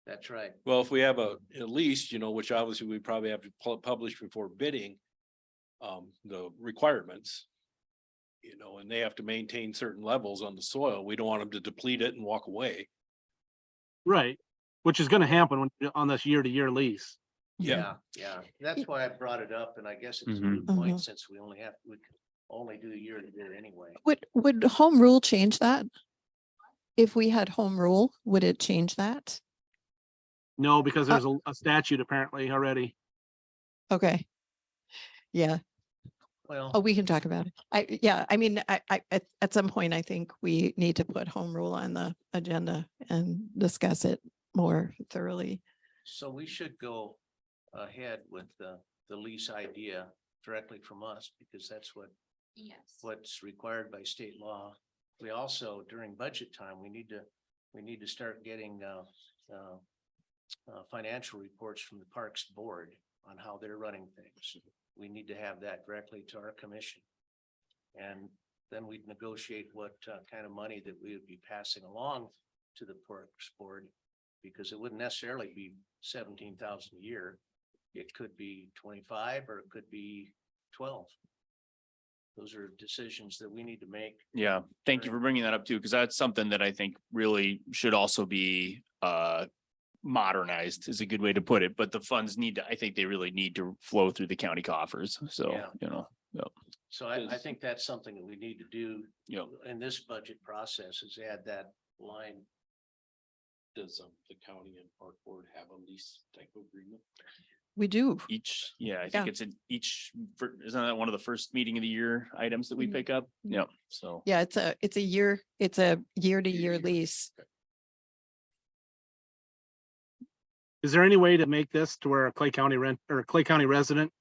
Speaker 3: That's right.
Speaker 8: Well, if we have a lease, which obviously we probably have to publish before bidding, the requirements, and they have to maintain certain levels on the soil. We don't want them to deplete it and walk away.
Speaker 7: Right. Which is gonna happen on this year-to-year lease.
Speaker 3: Yeah. That's why I brought it up, and I guess it's a
Speaker 11: Mhm.
Speaker 3: good point since we can only do year to year anyway.
Speaker 1: Would home rule change that? If we had home rule, would it change that?
Speaker 7: No, because there's a statute apparently already.
Speaker 1: Okay. Yeah.
Speaker 3: Well,
Speaker 1: Oh, we can talk about it. I at some point, I think we need to put home rule on the agenda and discuss it more thoroughly.
Speaker 3: so we should go ahead with the lease idea directly from us, because that's
Speaker 12: Yes.
Speaker 3: what's required by state law. We also, during budget time, we need to start getting financial reports from the Parks Board on how they're running things. We need to have that directly to our commission. And then we'd negotiate what kind of money that we would be passing along to the Parks Board, because it wouldn't necessarily be 17,000 a year. It could be 25 or it could be 12. those are decisions that we need to make.
Speaker 11: Yeah, thank you for bringing that up too, because that's something that I think really should also be modernized is a good way to put it, but the funds need to, I think they really need to flow through the county coffers. So,
Speaker 3: Yeah.
Speaker 11: you know,
Speaker 3: So I think that's something that we need to do
Speaker 11: Yep.
Speaker 3: in this budget process is add that line.
Speaker 8: Does the county and park board have a lease type of agreement?
Speaker 1: We do.
Speaker 11: each, yeah, I
Speaker 1: Yeah.
Speaker 11: think it's in each, isn't that one of the first meeting of the year items that we
Speaker 1: Mhm.
Speaker 11: pick up?
Speaker 1: Mhm.
Speaker 11: Yep, so.
Speaker 1: Yeah, it's a year-to-year lease.
Speaker 7: Is there any way to make this to where a Clay County resident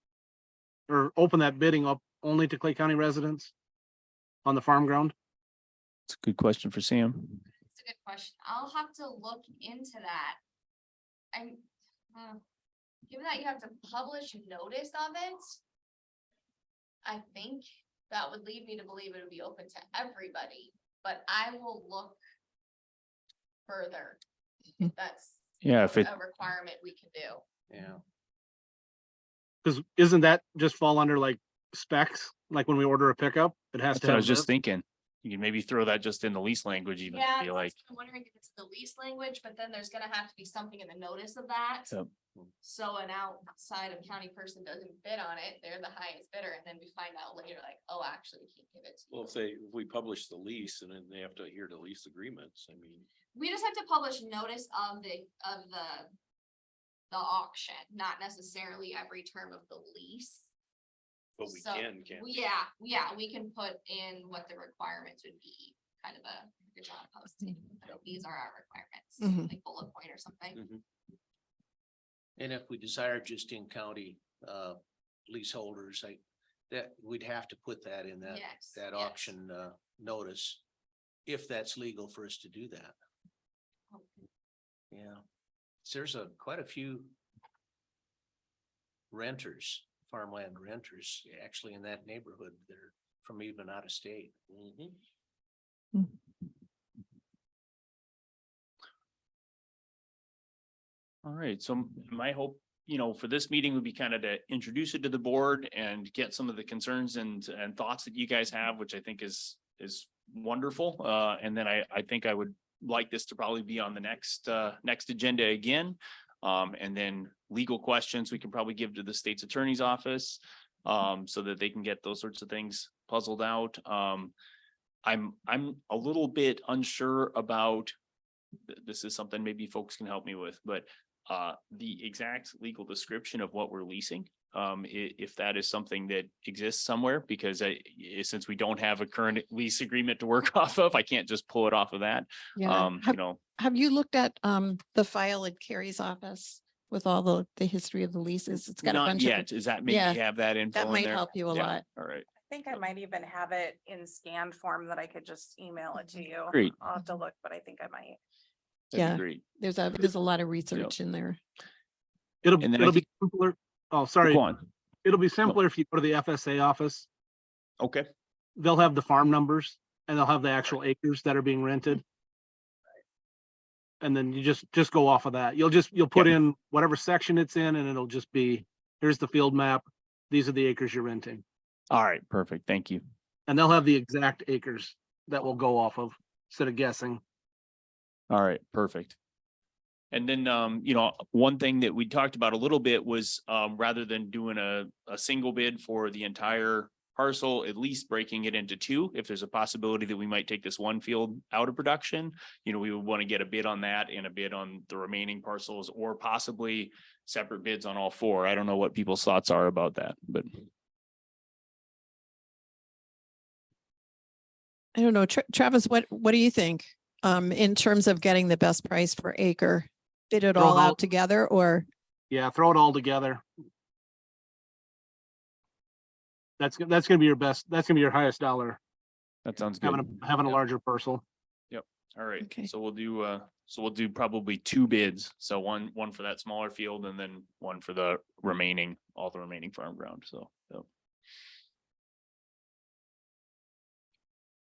Speaker 7: or open that bidding up only to Clay County residents on the farm ground?
Speaker 11: It's a good question for Sam.
Speaker 12: It's a good question. I'll have to look into that. I'm, given that you have to publish notice of it. I think that would lead me to believe it would be open to everybody, but I will look further. If that's
Speaker 11: Yeah, if it,
Speaker 12: a requirement we can do.
Speaker 3: Yeah.
Speaker 7: Because isn't that just fall under like specs? Like when we order a pickup, it has
Speaker 11: that's
Speaker 7: to
Speaker 11: what I
Speaker 7: have
Speaker 11: was just
Speaker 7: this?
Speaker 11: thinking. You can maybe throw that just in the lease language even,
Speaker 12: Yeah,
Speaker 11: be like,
Speaker 12: I'm wondering if it's the lease language, but then there's gonna have to be something in the notice of that.
Speaker 11: Yep.
Speaker 12: So an outside of county person doesn't bid on it, they're the highest bidder, and then we find out later like, oh, actually, we can't give it to you.
Speaker 8: Well, if we publish the lease and then they have to adhere to lease agreements, I mean.
Speaker 12: We just have to publish notice of the auction, not necessarily every term of the lease.
Speaker 8: But we
Speaker 12: So,
Speaker 8: can't we?
Speaker 12: Yeah, we can put in what the requirements would be, kind of a job posting. These are our
Speaker 1: Mhm.
Speaker 12: requirements, like bullet point or something.
Speaker 3: And if we desire just in county leaseholders, that we'd have to put that in that
Speaker 12: Yes,
Speaker 3: that
Speaker 12: yes.
Speaker 3: auction notice. If that's legal for us to do that. Yeah. So there's quite a few renters, farmland renters, actually in that neighborhood. They're from even out of state.
Speaker 11: all right, so my hope, for this meeting would be kind of to introduce it to the board and get some of the concerns and thoughts that you guys have, which I think is wonderful. And then I think I would like this to probably be on the next agenda again. And then legal questions we can probably give to the state's attorney's office, so that they can get those sorts of things puzzled out. I'm a little bit unsure about, this is something maybe folks can help me with, but the exact legal description of what we're leasing. If that is something that exists somewhere, because since we don't have a current lease agreement to work off of, I can't just pull it off of that.
Speaker 1: Yeah. Have you looked at the file at Carrie's office with all the history of the leases? It's got a
Speaker 11: Not
Speaker 1: bunch
Speaker 11: yet.
Speaker 1: of,
Speaker 11: Is that maybe
Speaker 1: Yeah,
Speaker 11: have that info
Speaker 1: that
Speaker 11: in
Speaker 1: might
Speaker 11: there?
Speaker 1: help you a
Speaker 11: Yeah,
Speaker 1: lot.
Speaker 11: all right,
Speaker 4: I think I might even have it in scanned form that I could just email it to you.
Speaker 11: Great.
Speaker 4: I'll have to look, but I think I might.
Speaker 11: that'd
Speaker 1: Yeah.
Speaker 11: be great.
Speaker 1: There's a lot of research in there.
Speaker 7: It'll
Speaker 11: And then I
Speaker 7: be simpler. Oh, sorry.
Speaker 11: Go on.
Speaker 7: It'll be simpler if you go to the FSA office.
Speaker 11: Okay,
Speaker 7: They'll have the farm numbers and they'll have the actual acres that are being rented. And then you just go off of that. You'll put in whatever section it's in and it'll just be, here's the field map. These are the acres you're renting.
Speaker 11: all right, perfect. Thank you.
Speaker 7: And they'll have the exact acres that will go off of instead of guessing.
Speaker 11: All right, perfect. And then, one thing that we talked about a little bit was, rather than doing a single bid for the entire parcel, at least breaking it into two. If there's a possibility that we might take this one field out of production, we would want to get a bid on that and a bid on the remaining parcels, or possibly separate bids on all four. I don't know what people's thoughts are about that, but.
Speaker 1: I don't know, Travis, what do you think? In terms of getting the best price per acre, bid it
Speaker 7: Throw
Speaker 1: all
Speaker 7: it all-
Speaker 1: out together or?
Speaker 7: Yeah, throw it all together. That's gonna be your best, that's gonna be your highest dollar,
Speaker 11: That sounds good.
Speaker 7: having a larger parcel.
Speaker 11: All right,
Speaker 1: Okay.
Speaker 11: so we'll do probably two bids. So one for that smaller field and then one for the remaining, all the remaining farm ground. So.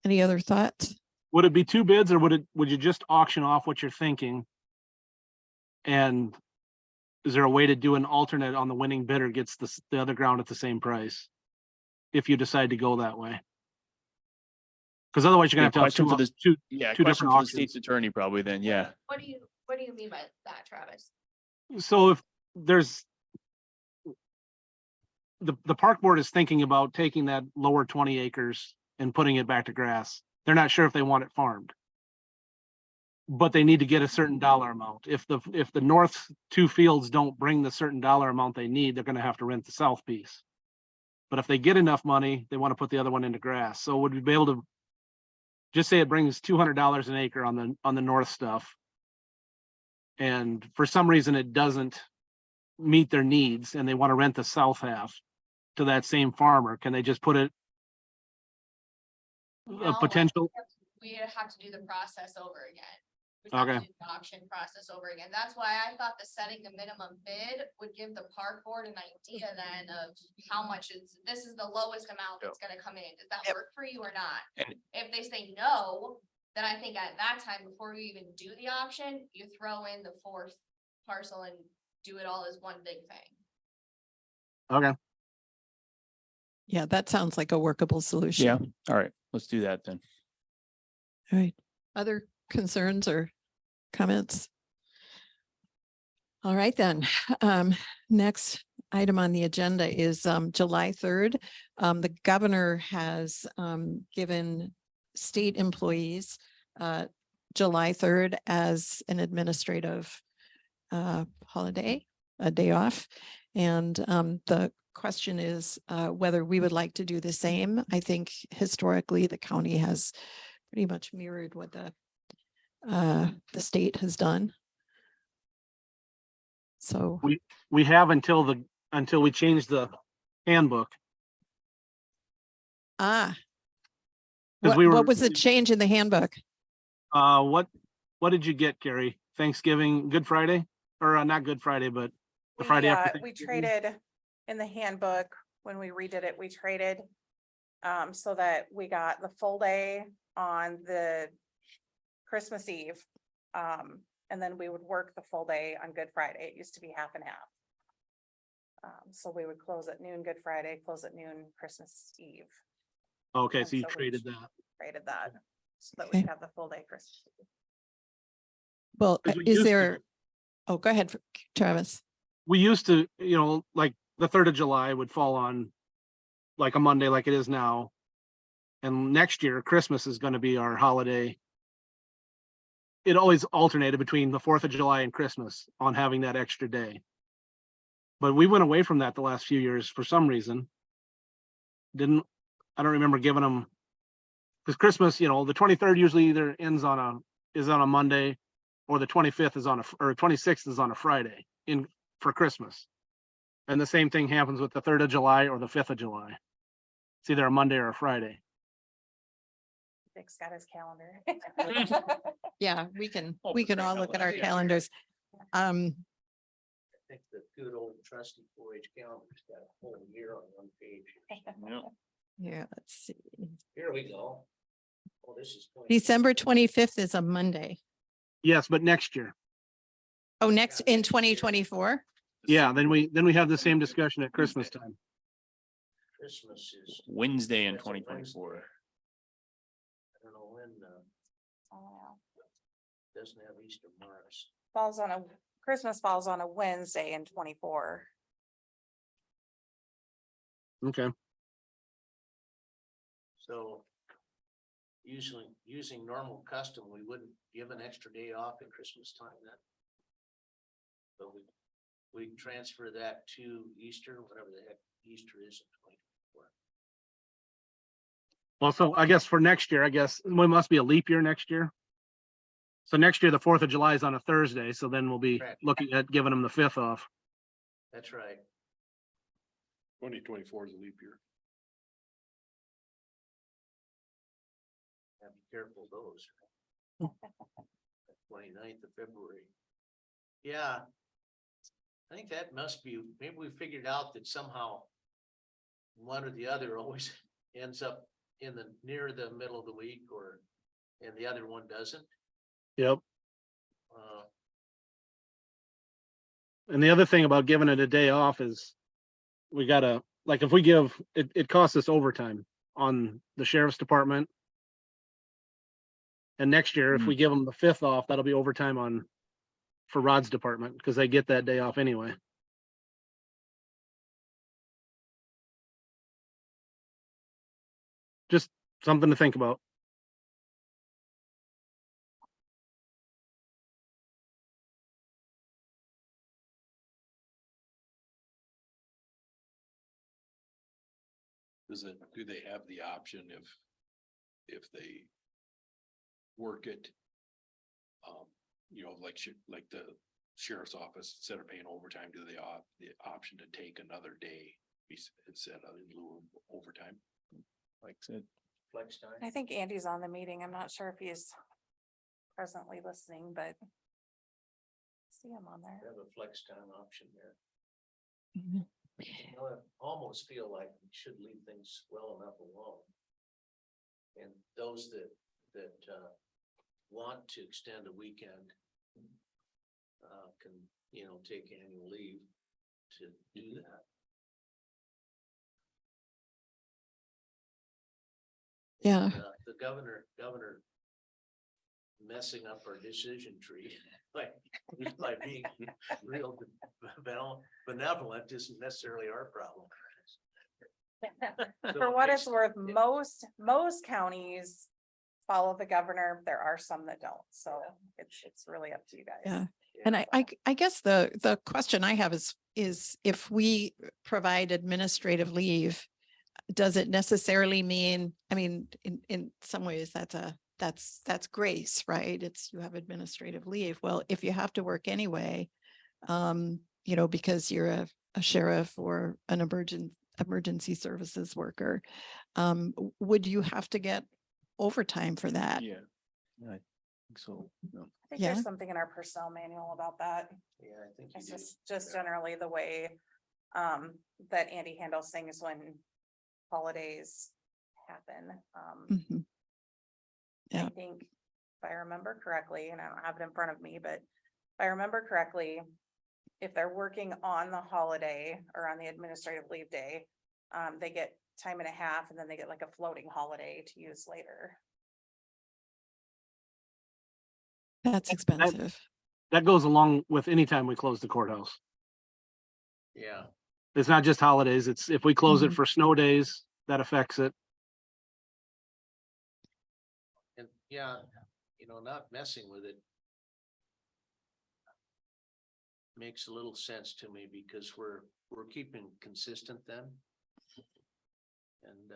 Speaker 1: Any other thoughts?
Speaker 7: Would it be two bids or would you just auction off what you're thinking? And is there a way to do an alternate on the winning bidder gets the other ground at the same price? if you decide to go that way. Because otherwise you're gonna have to have
Speaker 11: Question for the,
Speaker 7: two
Speaker 11: yeah,
Speaker 7: two
Speaker 11: question
Speaker 7: different
Speaker 11: for the
Speaker 7: auctions.
Speaker 11: state's attorney probably then, yeah.
Speaker 12: What do you mean by that, Travis?
Speaker 7: So if there's the park board is thinking about taking that lower 20 acres and putting it back to grass. They're not sure if they want it farmed. But they need to get a certain dollar amount. If the north two fields don't bring the certain dollar amount they need, they're gonna have to rent the south piece. But if they get enough money, they want to put the other one into grass. So would we be able to just say it brings $200 an acre on the north stuff? And for some reason it doesn't meet their needs and they want to rent the south half to that same farmer, can they just put it a
Speaker 12: No,
Speaker 7: potential?
Speaker 12: We have to do the process over again. We'd
Speaker 7: Okay.
Speaker 12: have to do the auction process over again. That's why I thought the setting the minimum bid would give the park board an idea then of how much this is the lowest amount that's gonna come in. Does that
Speaker 5: Yep.
Speaker 12: work for you or not?
Speaker 11: And-
Speaker 12: If they say no, then I think at that time, before you even do the auction, you throw in the fourth parcel and do it all as one big thing.
Speaker 7: Okay,
Speaker 13: Yeah, that sounds like a workable solution.
Speaker 11: Yeah, all right, let's do that then.
Speaker 13: All right. Other concerns or comments? All right, then. Next item on the agenda is July 3rd. The governor has given state employees July 3rd as an administrative holiday, a day off. And the question is whether we would like to do the same. I think historically, the county has pretty much mirrored what the state has done. So,
Speaker 7: we have until we change the handbook.
Speaker 13: Because
Speaker 7: Because we were.
Speaker 13: what was the change in the handbook?
Speaker 7: What did you get, Gary? Thanksgiving, Good Friday, or not Good Friday, but the Friday after.
Speaker 4: We
Speaker 7: Thanksgiving?
Speaker 4: traded in the handbook, when we redid it, we traded. So that we got the full day on the Christmas Eve. And then we would work the full day on Good Friday. It used to be half and half. So we would close at noon Good Friday, close at noon Christmas Eve,
Speaker 7: Okay,
Speaker 4: and
Speaker 7: so you
Speaker 4: so we
Speaker 7: traded that.
Speaker 4: traded that. So that
Speaker 13: Okay.
Speaker 4: we have the full day Christmas. Eve.
Speaker 13: Well,
Speaker 7: 'Cause we
Speaker 13: is
Speaker 7: used to-
Speaker 13: there, oh, go ahead, Travis.
Speaker 7: We used to, like the 3rd of July would fall on like a Monday like it is now. And next year, Christmas is gonna be our holiday. It always alternated between the 4th of July and Christmas on having that extra day. But we went away from that the last few years for some reason. I don't remember giving them. Because Christmas, the 23rd usually either is on a Monday, or the 25th is or 26th is on a Friday for Christmas. And the same thing happens with the 3rd of July or the 5th of July. It's either a Monday or a Friday.
Speaker 4: Dick's got his calendar.
Speaker 13: Yeah, we can
Speaker 11: Oh,
Speaker 13: all
Speaker 11: perfect.
Speaker 13: look at our
Speaker 11: Yeah.
Speaker 13: calendars.
Speaker 3: I think the good old trusty 4-H calendar's got a whole year on one page.
Speaker 13: Yeah, let's see.
Speaker 3: Here we go. Oh, this is.
Speaker 13: December 25th is a Monday.
Speaker 7: Yes, but next year.
Speaker 13: Oh, next in 2024?
Speaker 7: Yeah, then we have the same discussion at Christmas time.
Speaker 3: Christmas is.
Speaker 11: Wednesday in
Speaker 3: That's a
Speaker 11: 2024.
Speaker 3: Wednesday. I don't know when,
Speaker 4: Oh,
Speaker 3: doesn't have Easter Mars.
Speaker 4: Christmas falls on a Wednesday in 24.
Speaker 7: Okay.
Speaker 3: So using normal custom, we wouldn't give an extra day off at Christmas time then. But we transfer that to Easter, whatever the heck Easter is in 2024.
Speaker 7: Well, so I guess for next year, we must be a leap year next year. So next year, the 4th of July is on a Thursday, so then we'll be
Speaker 3: Correct.
Speaker 7: looking at giving them the 5th off.
Speaker 3: That's right.
Speaker 8: 2024 is a leap year.
Speaker 3: Have to be careful of those. 29th of February. Yeah. I think that must be, maybe we figured out that somehow one or the other always ends up near the middle of the week and the other one doesn't.
Speaker 7: Yep.
Speaker 3: Uh,
Speaker 7: And the other thing about giving it a day off is we gotta like if we give, it costs us overtime on the sheriff's department. And next year, if we give them the 5th off, that'll be overtime for Rod's department, because they get that day off anyway. Just something to think about.
Speaker 8: Do they have the option if they work it? Like the sheriff's office, instead of paying overtime, do they opt the option to take another day instead of in lieu of overtime?
Speaker 10: Like I said,
Speaker 3: Flex time.
Speaker 4: I think Andy's on the meeting. I'm not sure if he's presently listening, but see him on there.
Speaker 3: Have a flex time option there.
Speaker 13: Mhm.
Speaker 3: You know, I almost feel like we should leave things well enough alone. And those that want to extend a weekend can, take annual leave to do that.
Speaker 13: Yeah.
Speaker 3: The governor messing up our decision tree, by being real benevolent isn't necessarily our problem.
Speaker 4: For what it's worth, most counties follow the governor. There are some that don't, so it's really up to you guys.
Speaker 13: Yeah. And I guess the question I have is if we provide administrative leave, does it necessarily mean, I mean, in some ways that's grace, right? It's, you have administrative leave. Well, if you have to work anyway, because you're a sheriff or an emergency services worker, would you have to get overtime for that?
Speaker 10: yeah. I think so. No.
Speaker 4: I think
Speaker 13: Yeah.
Speaker 4: there's something in our personnel manual about that.
Speaker 3: Yeah, I think you
Speaker 4: It's
Speaker 3: do.
Speaker 4: just generally the way that Andy handles things when holidays happen.
Speaker 13: Mhm.
Speaker 4: I
Speaker 13: Yeah.
Speaker 4: think if I remember correctly, and I don't have it in front of me, but if I remember correctly, if they're working on the holiday or on the administrative leave day, they get time and a half, and then they get like a floating holiday to use later.
Speaker 13: That's expensive.
Speaker 7: That goes along with any time we close the courthouse.
Speaker 3: Yeah,
Speaker 7: It's not just holidays. It's if we close it
Speaker 13: Mhm.
Speaker 7: for snow days, that affects it.
Speaker 3: and yeah, not messing with it makes a little sense to me because we're keeping consistent then. And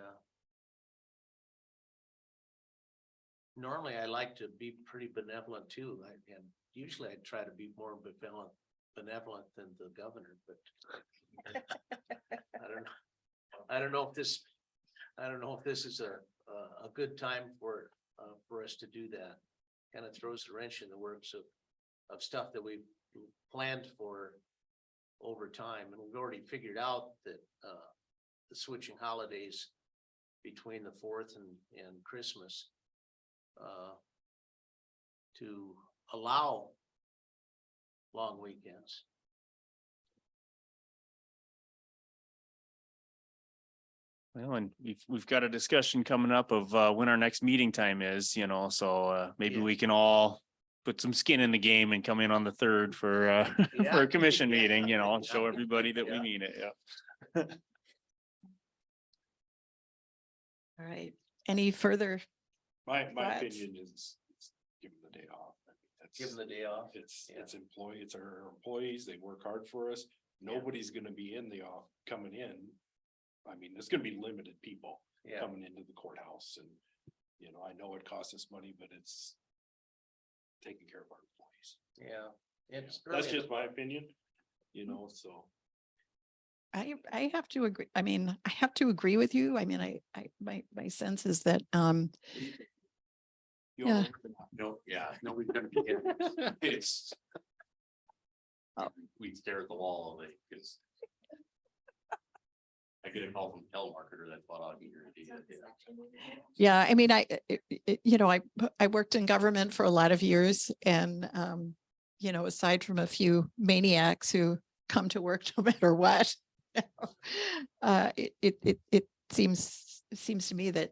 Speaker 3: normally I like to be pretty benevolent too. And usually I try to be more benevolent than the governor, but I don't know if this is a good time for us to do that. Kind of throws a wrench in the works of stuff that we've planned for over time. And we've already figured out that the switching holidays between the 4th and Christmas to allow long weekends.
Speaker 11: Well, and we've got a discussion coming up of when our next meeting time is, so maybe
Speaker 3: Yeah.
Speaker 11: we can all put some skin in the game and come in on the 3rd for for a commission
Speaker 3: Yeah.
Speaker 11: meeting, and show everybody that we
Speaker 3: Yeah.
Speaker 11: mean it, yeah.
Speaker 13: All right. Any further?
Speaker 8: My
Speaker 13: Thoughts?
Speaker 8: opinion is give them the day off. I mean,
Speaker 3: Give them the day off.
Speaker 8: It's
Speaker 3: Yeah.
Speaker 8: it's our employees, they work hard for us. Nobody's gonna be in the off, coming in. I mean, there's gonna be limited people
Speaker 3: Yeah,
Speaker 8: coming into the courthouse and, I know it costs us money, but it's taking care of our employees.
Speaker 3: yeah. It's
Speaker 8: That's
Speaker 3: really-
Speaker 8: just my opinion, so.
Speaker 13: I have to agree. I mean, I have to agree with you. I mean, my sense is that, Yeah.
Speaker 2: No, yeah, nobody's gonna be here. It's.
Speaker 13: Oh.
Speaker 2: We stare at the wall all day, because. I get a call from telemarketer that thought I'd be here today.
Speaker 13: yeah, I mean, I worked in government for a lot of years and, aside from a few maniacs who come to work no matter what, It seems to me that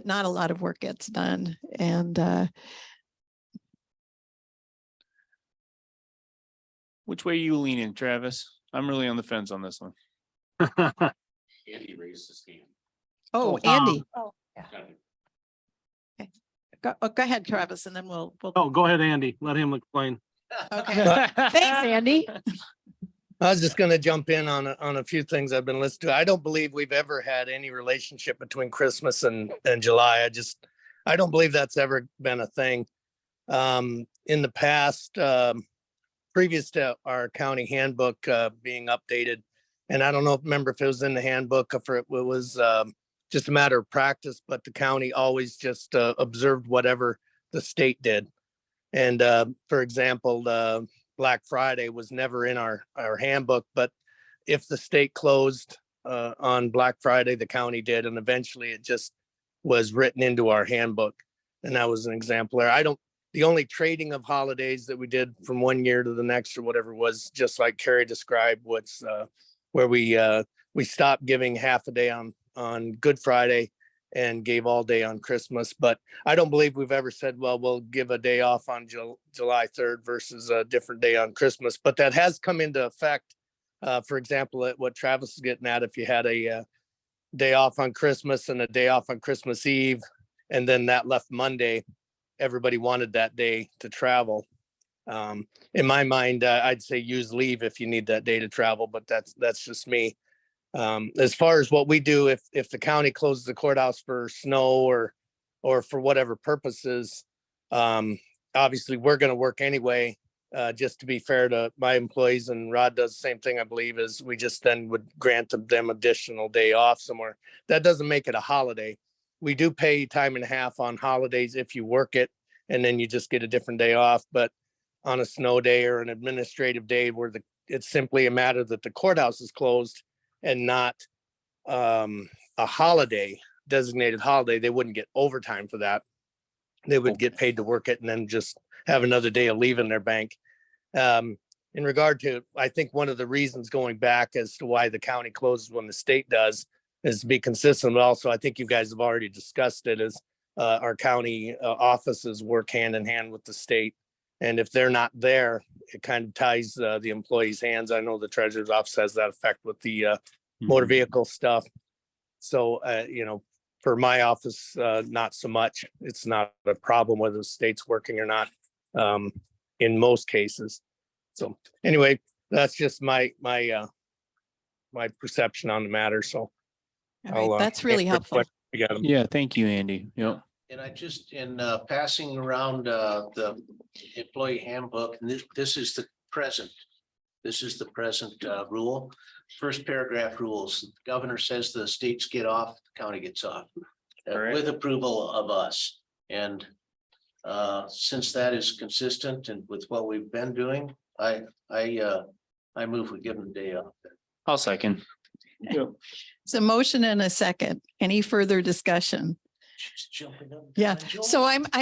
Speaker 13: not a lot of work gets done, and
Speaker 11: Which way are you leaning, Travis? I'm really on the fence on this one.
Speaker 2: Andy raised his hand.
Speaker 13: oh, Andy,
Speaker 4: Oh, yeah.
Speaker 13: go ahead, Travis, and then we'll.
Speaker 7: Oh, go ahead, Andy. Let him explain.
Speaker 13: Okay, thanks, Andy.
Speaker 6: I was just gonna jump in on a few things I've been listening to. I don't believe we've ever had any relationship between Christmas and July. I don't believe that's ever been a thing. In the past, previous to our county handbook being updated, and I don't know, remember if it was in the handbook or if it was just a matter of practice, but the county always just observed whatever the state did. And for example, Black Friday was never in our handbook, but if the state closed on Black Friday, the county did, and eventually it just was written into our handbook. And that was an exemplar. The only trading of holidays that we did from one year to the next or whatever was just like Carrie described, what's where we stopped giving half a day on Good Friday and gave all day on Christmas. But I don't believe we've ever said, well, we'll give a day off on July 3rd versus a different day on Christmas. But that has come into effect. For example, at what Travis is getting at, if you had a day off on Christmas and a day off on Christmas Eve, and then that left Monday, everybody wanted that day to travel. In my mind, I'd say use leave if you need that day to travel, but that's just me. As far as what we do, if the county closes the courthouse for snow or for whatever purposes, obviously we're going to work anyway. Just to be fair to my employees, and Rod does the same thing, I believe, is we just then would grant them additional day off somewhere. That doesn't make it a holiday. We do pay time and a half on holidays if you work it, and then you just get a different day off. But on a snow day or an administrative day where it's simply a matter that the courthouse is closed and not a holiday, designated holiday, they wouldn't get overtime for that. They would get paid to work it and then just have another day of leave in their bank. In regard to, I think one of the reasons going back as to why the county closes when the state does is to be consistent. But also, I think you guys have already discussed it, is our county offices work hand in hand with the state. And if they're not there, it kind of ties the employees' hands. I know the treasurer's office has that effect with the motor vehicle stuff. So, for my office, not so much. It's not a problem whether the state's working or not in most cases. So anyway, that's just my perception on the matter. So
Speaker 13: All right, that's really helpful.
Speaker 11: Yeah, thank you, Andy. Yep.
Speaker 3: And I just, in passing around the employee handbook, and this is the present. This is the present rule. First paragraph rules. The governor says the states get off, the county gets off.
Speaker 11: Correct.
Speaker 3: With approval of us. And since that is consistent and with what we've been doing, I move we give them a day off.
Speaker 11: I'll second.
Speaker 13: It's a motion and a second. Any further discussion?
Speaker 3: She's jumping up.
Speaker 13: Yeah, so but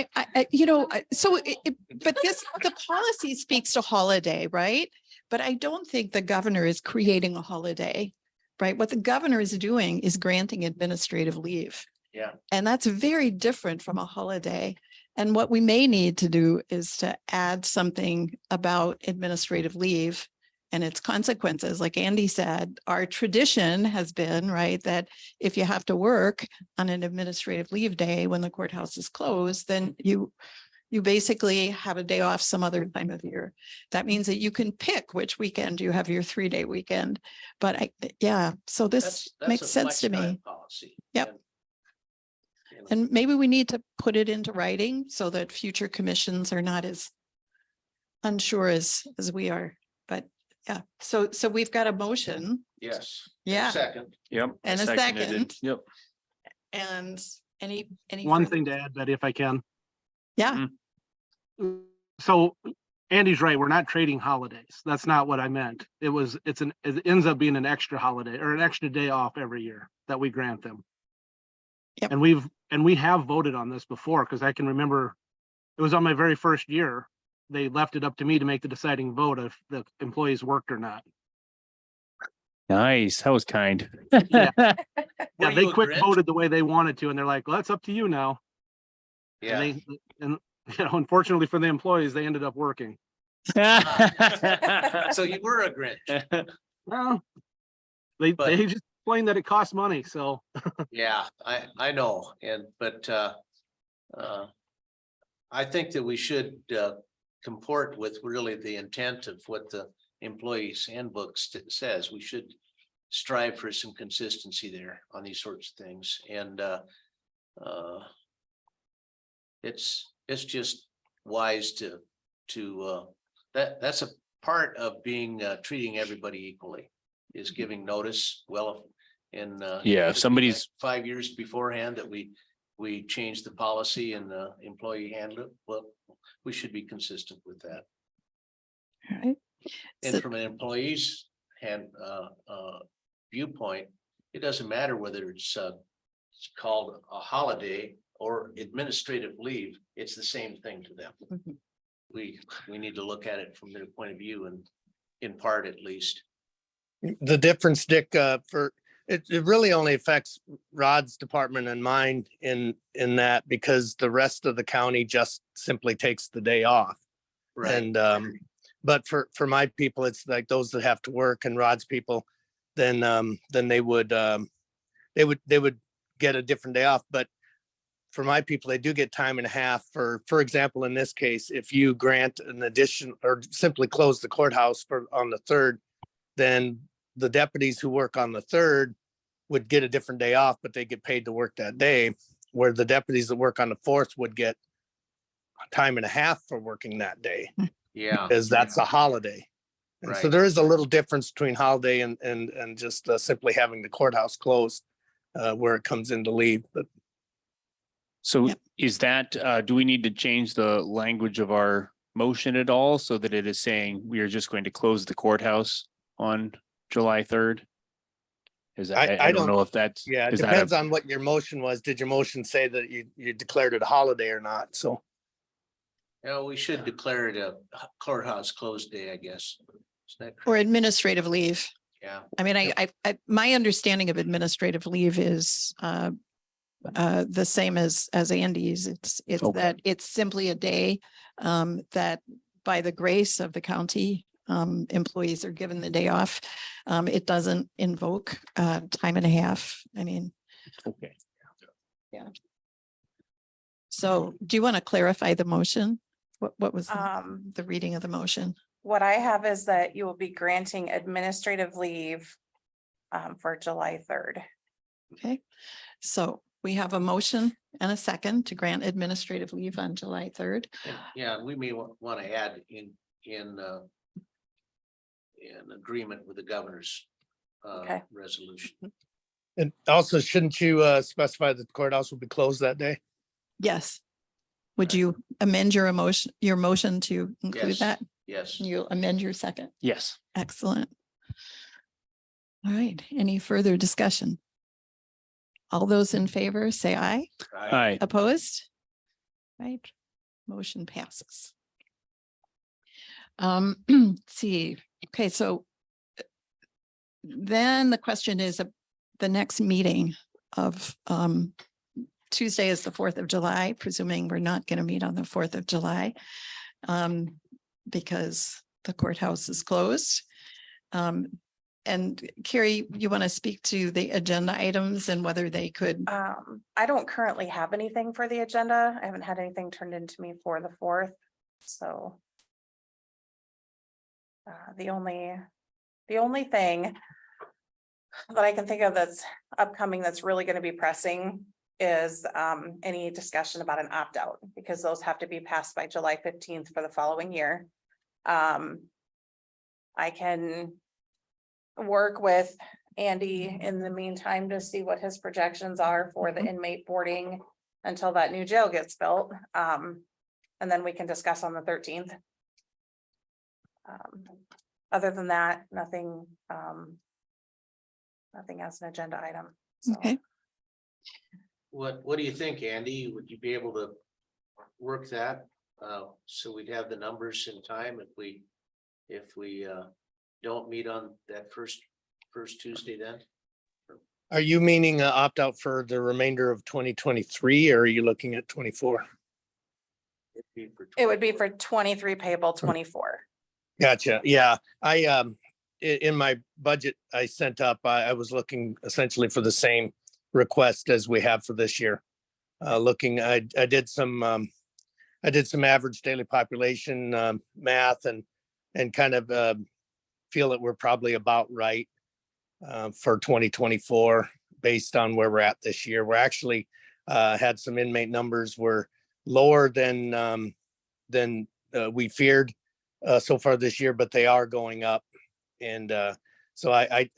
Speaker 13: the policy speaks to holiday, right? But I don't think the governor is creating a holiday, right? What the governor is doing is granting administrative leave.
Speaker 3: Yeah.
Speaker 13: And that's very different from a holiday. And what we may need to do is to add something about administrative leave and its consequences. Like Andy said, our tradition has been, right, that if you have to work on an administrative leave day when the courthouse is closed, then you basically have a day off some other time of year. That means that you can pick which weekend you have your 3-day weekend. But so this
Speaker 3: That's
Speaker 13: makes
Speaker 3: a
Speaker 13: sense to
Speaker 3: flex time
Speaker 13: me.
Speaker 3: policy.
Speaker 13: Yep.
Speaker 3: And,
Speaker 13: And maybe we need to put it into writing so that future commissions are not as unsure as we are. But yeah, so we've got a motion.
Speaker 3: yes.
Speaker 13: Yeah.
Speaker 3: Second.
Speaker 11: Yep.
Speaker 13: And a
Speaker 11: seconded it.
Speaker 13: second.
Speaker 11: Yep.
Speaker 13: And any
Speaker 7: One
Speaker 13: further-
Speaker 7: thing to add, Betty, if I can.
Speaker 13: Yeah,
Speaker 7: So Andy's right. We're not trading holidays. That's not what I meant. It ends up being an extra holiday or an extra day off every year that we grant them.
Speaker 13: Yep.
Speaker 7: And we have voted on this before, because I can remember it was on my very first year. They left it up to me to make the deciding vote if the employees worked or not.
Speaker 11: Nice. That was kind.
Speaker 7: Yeah,
Speaker 3: Were
Speaker 7: they
Speaker 3: you a
Speaker 7: quick
Speaker 3: Grinch?
Speaker 7: voted the way they wanted to, and they're like, well, that's up to you now. And
Speaker 3: Yeah.
Speaker 7: they, and, unfortunately for the employees, they ended up working.
Speaker 3: So you were a Grinch.
Speaker 7: Well, they
Speaker 3: But-
Speaker 7: just explained that it costs money, so.
Speaker 3: Yeah, I know, but I think that we should comport with really the intent of what the employees handbook says. We should strive for some consistency there on these sorts of things, and it's just wise to that's a part of being treating everybody equally, is giving notice. Well, in
Speaker 11: Yeah, if somebody's
Speaker 3: 5 years beforehand that we changed the policy and the employee handle it, well, we should be consistent with that.
Speaker 13: All right.
Speaker 3: And
Speaker 13: So-
Speaker 3: from an employee's viewpoint, it doesn't matter whether it's called a holiday or administrative leave, it's the same thing to them.
Speaker 13: Mhm.
Speaker 3: We need to look at it from their point of view, and in part at least.
Speaker 6: The difference, Dick, it really only affects Rod's department and mine in that, because the rest of the county just simply takes the day off. And, but for my people, it's like those that have to work, and Rod's people, then they would get a different day off. But for my people, they do get time and a half for example, in this case, if you grant an addition or simply close the courthouse on the 3rd, then the deputies who work on the 3rd would get a different day off, but they get paid to work that day, where the deputies that work on the 4th would get time and a half for working that day,
Speaker 3: Yeah.
Speaker 6: because that's a holiday. And so
Speaker 3: Right.
Speaker 6: there is a little difference between holiday and just simply having the courthouse closed, where it comes into leave. But
Speaker 11: So
Speaker 13: Yep.
Speaker 11: is that, do we need to change the language of our motion at all so that it is saying we are just going to close the courthouse on July 3rd? Is that, I don't know if that's.
Speaker 6: yeah, it
Speaker 11: is that a-
Speaker 6: depends on what your motion was. Did your motion say that you declared it a holiday or not? So
Speaker 3: Yeah, we should declare it a courthouse closed day, I guess. Is that correct?
Speaker 13: Or administrative leave.
Speaker 3: Yeah,
Speaker 13: I mean, my understanding of administrative leave is the same as Andy's. It's
Speaker 11: Okay.
Speaker 13: that it's simply a day that by the grace of the county, employees are given the day off. It doesn't invoke time and a half. I mean,
Speaker 11: Okay.
Speaker 13: so do you want to clarify the motion? What was
Speaker 4: Um,
Speaker 13: the reading of the motion?
Speaker 4: What I have is that you will be granting administrative leave for July 3rd.
Speaker 13: Okay, so we have a motion and a second to grant administrative leave on July 3rd.
Speaker 3: yeah, we may want to add in agreement with the governor's
Speaker 4: Okay.
Speaker 3: resolution.
Speaker 6: and also, shouldn't you specify that the courthouse will be closed that day?
Speaker 13: Yes. Would you amend your motion to include
Speaker 3: Yes.
Speaker 13: that?
Speaker 3: Yes.
Speaker 13: You'll amend your second.
Speaker 11: Yes.
Speaker 13: Excellent. All right, any further discussion? All those in favor, say aye.
Speaker 11: Hi.
Speaker 13: Opposed? Right, motion passes. Let's see, okay, so then the question is, the next meeting of Tuesday is the 4th of July, presuming we're not going to meet on the 4th of July because the courthouse is closed. And Carrie, you want to speak to the agenda items and whether they could,
Speaker 4: I don't currently have anything for the agenda. I haven't had anything turned into me for the 4th, so. The only thing that I can think of that's upcoming that's really going to be pressing is any discussion about an opt-out, because those have to be passed by July 15th for the following year. I can work with Andy in the meantime to see what his projections are for the inmate boarding until that new jail gets built. And then we can discuss on the 13th. Other than that, nothing as an agenda item. So,
Speaker 13: okay,
Speaker 3: What do you think, Andy? Would you be able to work that? So we'd have the numbers in time if we don't meet on that first first Tuesday then?
Speaker 6: Are you meaning opt out for the remainder of 2023 or are you looking at 24?
Speaker 4: It would be for 23 payable 24.
Speaker 6: Gotcha. Yeah, in my budget I sent up, I was looking essentially for the same request as we have for this year. I did some average daily population math and kind of feel that we're probably about right for 2024 based on where we're at this year. We're actually had some inmate numbers were lower than we feared so far this year, but they are going up. And so I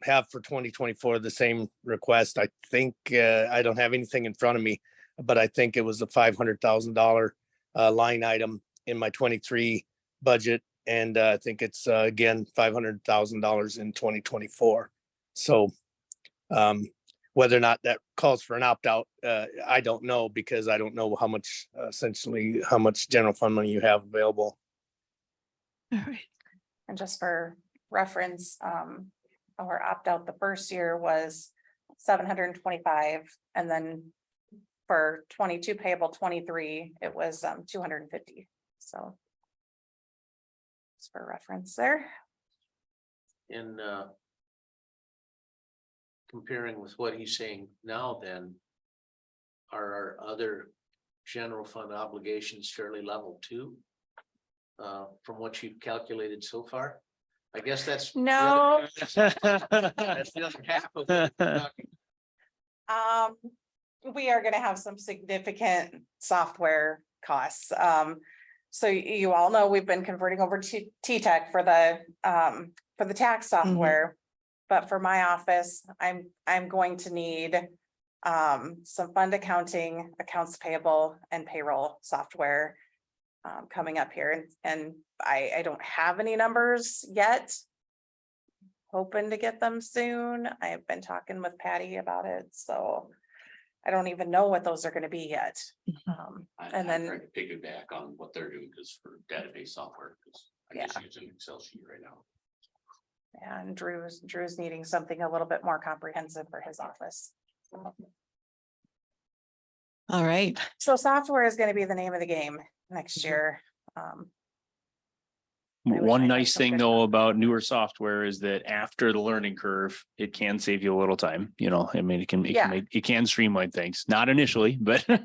Speaker 6: have for 2024 the same request. I think I don't have anything in front of me, but I think it was a $500,000 line item in my 23 budget. And I think it's again $500,000 in 2024. So whether or not that calls for an opt-out, I don't know, because I don't know how much general fund money you have available.
Speaker 13: All right.
Speaker 4: And just for reference, our opt-out the first year was 725, and then for 22 payable 23, it was 250. So just for reference there.
Speaker 3: In comparing with what he's saying now, then are our other general fund obligations fairly level too? From what you've calculated so far? I guess that's.
Speaker 4: No.
Speaker 3: That's the other half of what we're talking.
Speaker 4: We are gonna have some significant software costs. So you all know we've been converting over to T-Tech for the tax software. But for my office, I'm going to need some fund accounting, accounts payable and payroll software coming up here. And I don't have any numbers yet. Hoping to get them soon. I've been talking with Patty about it, so I don't even know what those are gonna be yet. And then
Speaker 2: to piggyback on what they're doing is for database software, because
Speaker 4: I just
Speaker 2: use an Excel sheet right now.
Speaker 4: and Drew's needing something a little bit more comprehensive for his office.
Speaker 13: All right.
Speaker 4: So software is gonna be the name of the game next year. I wish I
Speaker 11: One
Speaker 4: had
Speaker 11: nice
Speaker 4: some
Speaker 11: thing
Speaker 4: good
Speaker 11: though
Speaker 4: numbers.
Speaker 11: about newer software is that after the learning curve, it can save you a little time, you know, I mean,
Speaker 4: Yeah.
Speaker 11: it can streamline things, not initially, but but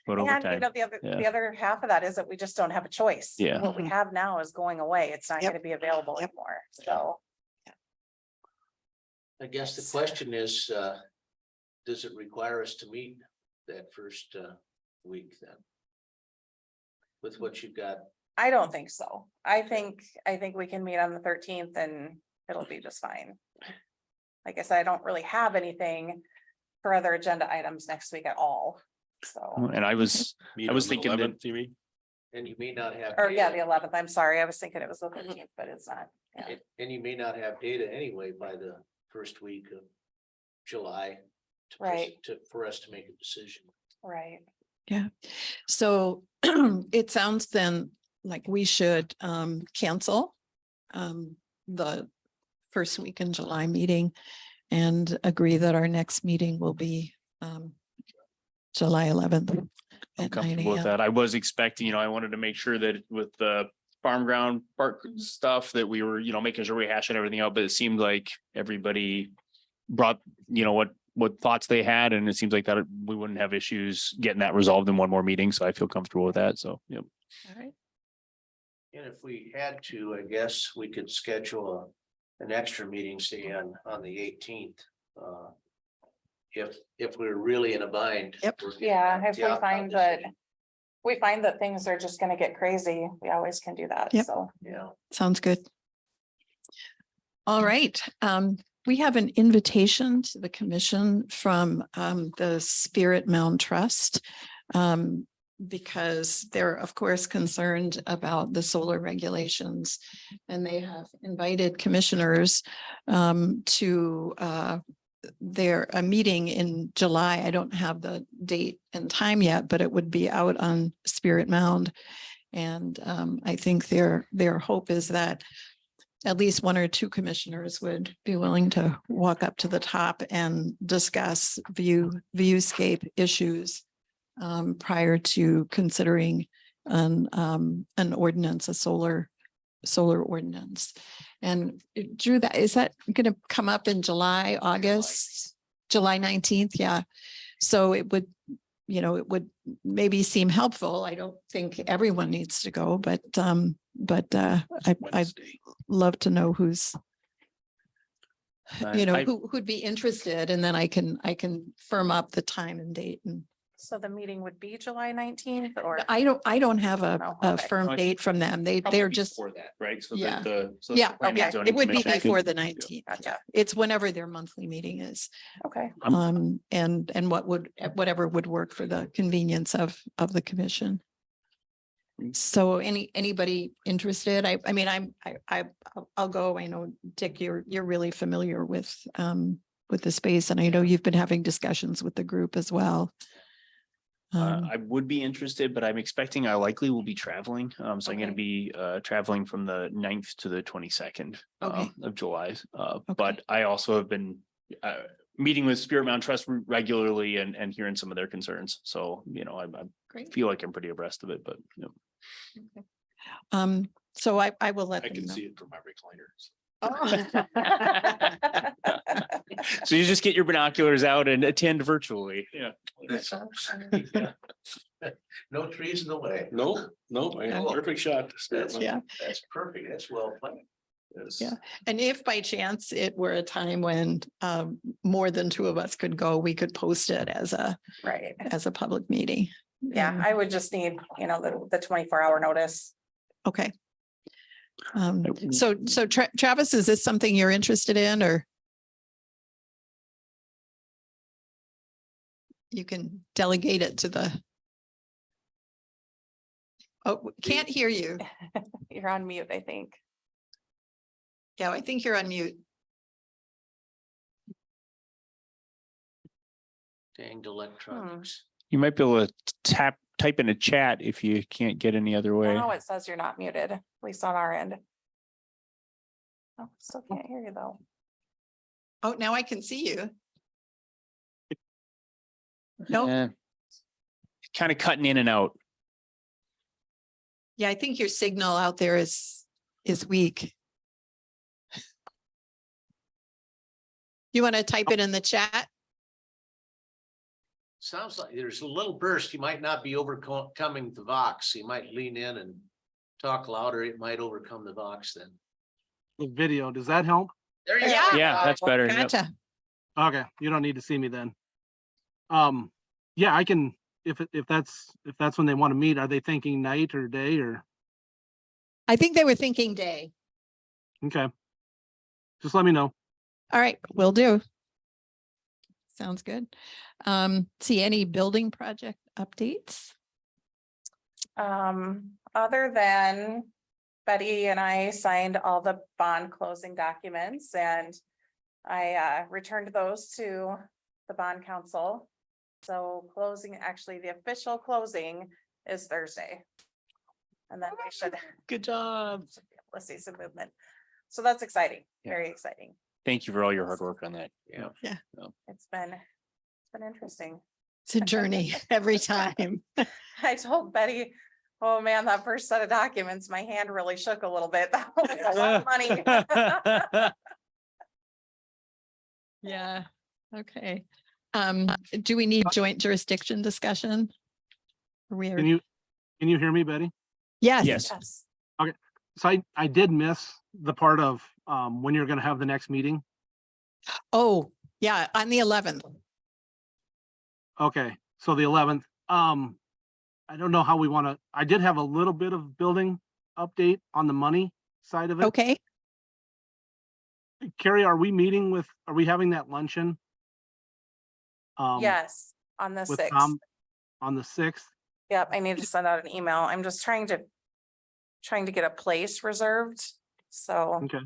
Speaker 11: over
Speaker 4: And you
Speaker 11: time.
Speaker 4: know, the
Speaker 11: Yeah.
Speaker 4: other half of that is that we just don't have a choice.
Speaker 11: Yeah.
Speaker 4: What we have now is going away. It's not
Speaker 5: Yep.
Speaker 4: gonna be available
Speaker 5: Yep.
Speaker 4: anymore, so.
Speaker 3: I guess the question is, does it require us to meet that first week then? With what you've got?
Speaker 4: I don't think so. I think we can meet on the 13th and it'll be just fine. Like I said, I don't really have anything for other agenda items next week at all, so.
Speaker 11: And I was thinking that,
Speaker 8: 11th, you mean?
Speaker 3: And you may not have.
Speaker 4: Or yeah,
Speaker 3: data-
Speaker 4: the 11th. I'm sorry. I was thinking it was the 13th, but it's not. Yeah.
Speaker 3: And you may not have data anyway by the first week of July.
Speaker 4: Right.
Speaker 3: For us to make a decision.
Speaker 4: Right.
Speaker 13: So it sounds then like we should cancel the first week in July meeting and agree that our next meeting will be July 11th.
Speaker 11: I'm
Speaker 13: at 9
Speaker 11: comfortable with
Speaker 13: a.m.
Speaker 11: that. I was expecting, you know, I wanted to make sure that with the farm ground park stuff that we were, you know, making sure we hashing everything out, but it seemed like everybody brought, you know, what thoughts they had, and it seems like that we wouldn't have issues getting that resolved in one more meeting, so I feel comfortable with that, so, yep.
Speaker 13: All right.
Speaker 3: And if we had to, I guess we could schedule an extra meeting, say on the 18th. If we're really in a bind.
Speaker 5: Yep.
Speaker 4: Yeah, if
Speaker 3: Yeah,
Speaker 4: we find that things are just gonna get crazy, we always can do that,
Speaker 13: Yep.
Speaker 4: so.
Speaker 3: Yeah.
Speaker 13: Sounds good. All right, we have an invitation to the commission from the Spirit Mound Trust. Because they're of course concerned about the solar regulations. And they have invited commissioners to a meeting in July. I don't have the date and time yet, but it would be out on Spirit Mound. And I think their hope is that at least one or two commissioners would be willing to walk up to the top and discuss viewscape issues prior to considering an ordinance, a solar ordinance. And Drew, is that going to come up in July, August, July 19th? Yeah. So it would, it would maybe seem helpful. I don't think everyone needs to go, but I'd
Speaker 8: Wednesday.
Speaker 13: love to know who's,
Speaker 11: I-
Speaker 13: who'd be interested, and then I can firm up the time and date. And
Speaker 4: So the meeting would be July 19th or?
Speaker 13: I don't have
Speaker 4: Oh,
Speaker 13: a
Speaker 4: okay.
Speaker 13: firm date from them.
Speaker 11: Probably
Speaker 13: They're just,
Speaker 11: before that, right? So
Speaker 13: Yeah.
Speaker 11: so
Speaker 13: yeah,
Speaker 11: planning and
Speaker 13: yeah,
Speaker 11: zoning
Speaker 13: it would be
Speaker 11: commission could-
Speaker 13: before the 19th.
Speaker 4: Gotcha.
Speaker 13: It's whenever their monthly meeting is.
Speaker 4: Okay.
Speaker 13: And whatever would work for the convenience of the commission. So anybody interested? I mean, I'll go. I know, Dick, you're really familiar with the space, and I know you've been having discussions with the group as well.
Speaker 11: I would be interested, but I'm expecting I likely will be traveling. So I'm
Speaker 13: Okay.
Speaker 11: gonna be traveling from the 9th to the 22nd
Speaker 13: Okay.
Speaker 11: of July. But I also have been meeting with Spirit Mountain Trust regularly and hearing some of their concerns. So, I
Speaker 13: Great.
Speaker 11: feel like I'm pretty abreast of it, but
Speaker 13: So I will let
Speaker 8: I
Speaker 13: them
Speaker 8: can
Speaker 13: know.
Speaker 8: see it from my recliners.
Speaker 11: so you just get your binoculars out and attend virtually. Yeah.
Speaker 3: No trees in the way.
Speaker 8: No, I have a perfect shot. to spare my-
Speaker 13: Yeah.
Speaker 3: That's perfect. That's well planned.
Speaker 8: Yes.
Speaker 13: Yeah. And if by chance it were a time when more than two of us could go, we could post it as a
Speaker 4: Right.
Speaker 13: public meeting.
Speaker 4: Yeah,
Speaker 13: And-
Speaker 4: I would just need, the 24-hour notice.
Speaker 13: Okay. So Travis, is this something you're interested in, or? You can delegate it to the. Oh, can't hear you.
Speaker 4: You're on mute, I think.
Speaker 13: Yeah, I think you're on mute.
Speaker 3: Danged electronics.
Speaker 11: You might be able to type in a chat if you can't get any other way.
Speaker 4: Now it says you're not muted, at least on our end. Oh, still can't hear you though.
Speaker 13: Oh, now I can see you. Nope.
Speaker 11: Kind of cutting in and out.
Speaker 13: Yeah, I think your signal out there is weak. You want to type it in the chat?
Speaker 3: Sounds like there's a little burst. You might not be overcoming the Vox. You might lean in and talk louder. It might overcome the Vox then.
Speaker 7: The video, does that help?
Speaker 3: There you
Speaker 13: Yeah.
Speaker 3: go.
Speaker 11: Yeah, that's better. Yep.
Speaker 13: Gotcha.
Speaker 7: Okay, you don't need to see me then. Yeah, I can, if that's when they want to meet, are they thinking night or day or,
Speaker 13: I think they were thinking day.
Speaker 7: okay. Just let me know.
Speaker 13: All right, will do. Sounds good. See any building project updates?
Speaker 4: Other than Betty and I signed all the bond closing documents and I returned those to the bond council. So closing, actually, the official closing is Thursday. And then we should
Speaker 11: Good job.
Speaker 4: let's see some movement. So that's exciting,
Speaker 11: Yeah.
Speaker 4: very exciting.
Speaker 11: Thank you for all your hard work on that.
Speaker 3: Yeah.
Speaker 4: It's been interesting.
Speaker 13: It's a journey every time.
Speaker 4: I told Betty, oh man, that first set of documents, my hand really shook a little bit. That was a lot of money.
Speaker 13: Yeah, okay. Do we need joint jurisdiction discussion? We are,
Speaker 7: Can you hear me, Betty?
Speaker 13: yes.
Speaker 11: Yes.
Speaker 4: Yes.
Speaker 7: So I did miss the part of when you're gonna have the next meeting.
Speaker 13: Oh, yeah, on the 11th.
Speaker 7: Okay, so the 11th. I don't know how we want to, I did have a little bit of building update on the money side of it.
Speaker 13: Okay,
Speaker 7: Carrie, are we having that luncheon?
Speaker 4: Yes, on the
Speaker 7: With
Speaker 4: 6th.
Speaker 7: Tom on the 6th?
Speaker 4: Yep, I need to send out an email. I'm just trying to get a place reserved. So,
Speaker 7: Okay.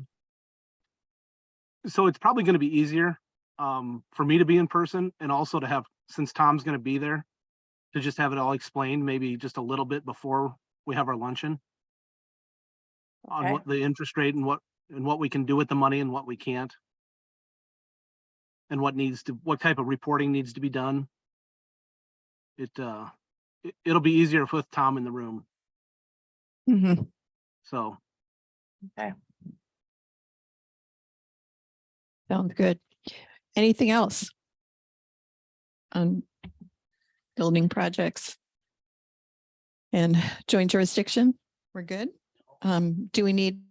Speaker 7: So it's probably gonna be easier for me to be in person and also to have, since Tom's gonna be there, to just have it all explained, maybe just a little bit before we have our luncheon. on
Speaker 4: Okay.
Speaker 7: what the interest rate and what we can do with the money and what we can't. And what type of reporting needs to be done. It'll be easier with Tom in the room,
Speaker 13: Mhm.
Speaker 7: so.
Speaker 13: Sounds good. Anything else? On building projects? And joint jurisdiction? We're good? Do we need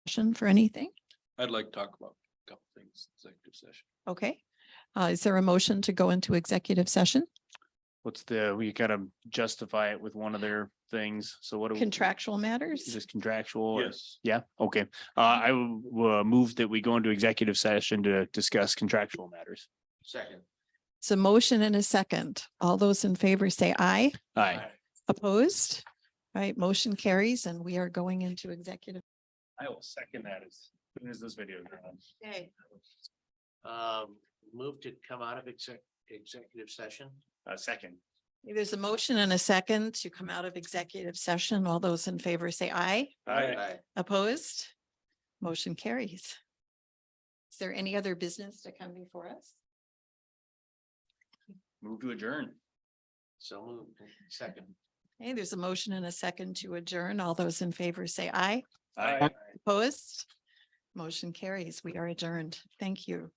Speaker 13: motion for anything?
Speaker 8: I'd like to talk about a couple things, executive session.
Speaker 13: Okay. Is there a motion to go into executive session?
Speaker 11: We gotta justify it with one of their things. So what do we?
Speaker 13: Contractual matters?
Speaker 11: Is this contractual? or-
Speaker 8: Yes.
Speaker 11: Yeah, okay. I will move that we go into executive session to discuss contractual matters.
Speaker 3: Second.
Speaker 13: It's a motion and a second. All those in favor say aye.
Speaker 11: Aye.
Speaker 13: Opposed? All right, motion carries and we are going into executive.
Speaker 11: I will second that as soon as this video is done.
Speaker 13: Okay.
Speaker 3: Move to come out of executive session.
Speaker 11: Second.
Speaker 13: There's a motion and a second to come out of executive session. All those in favor say aye.
Speaker 3: Aye.
Speaker 13: Opposed? Motion carries. Is there any other business to come before us?
Speaker 11: Move to adjourn.
Speaker 3: So moved. Second.
Speaker 13: Okay, there's a motion and a second to adjourn. All those in favor say aye.
Speaker 11: Aye.
Speaker 13: Opposed? Motion carries. We are adjourned. Thank you.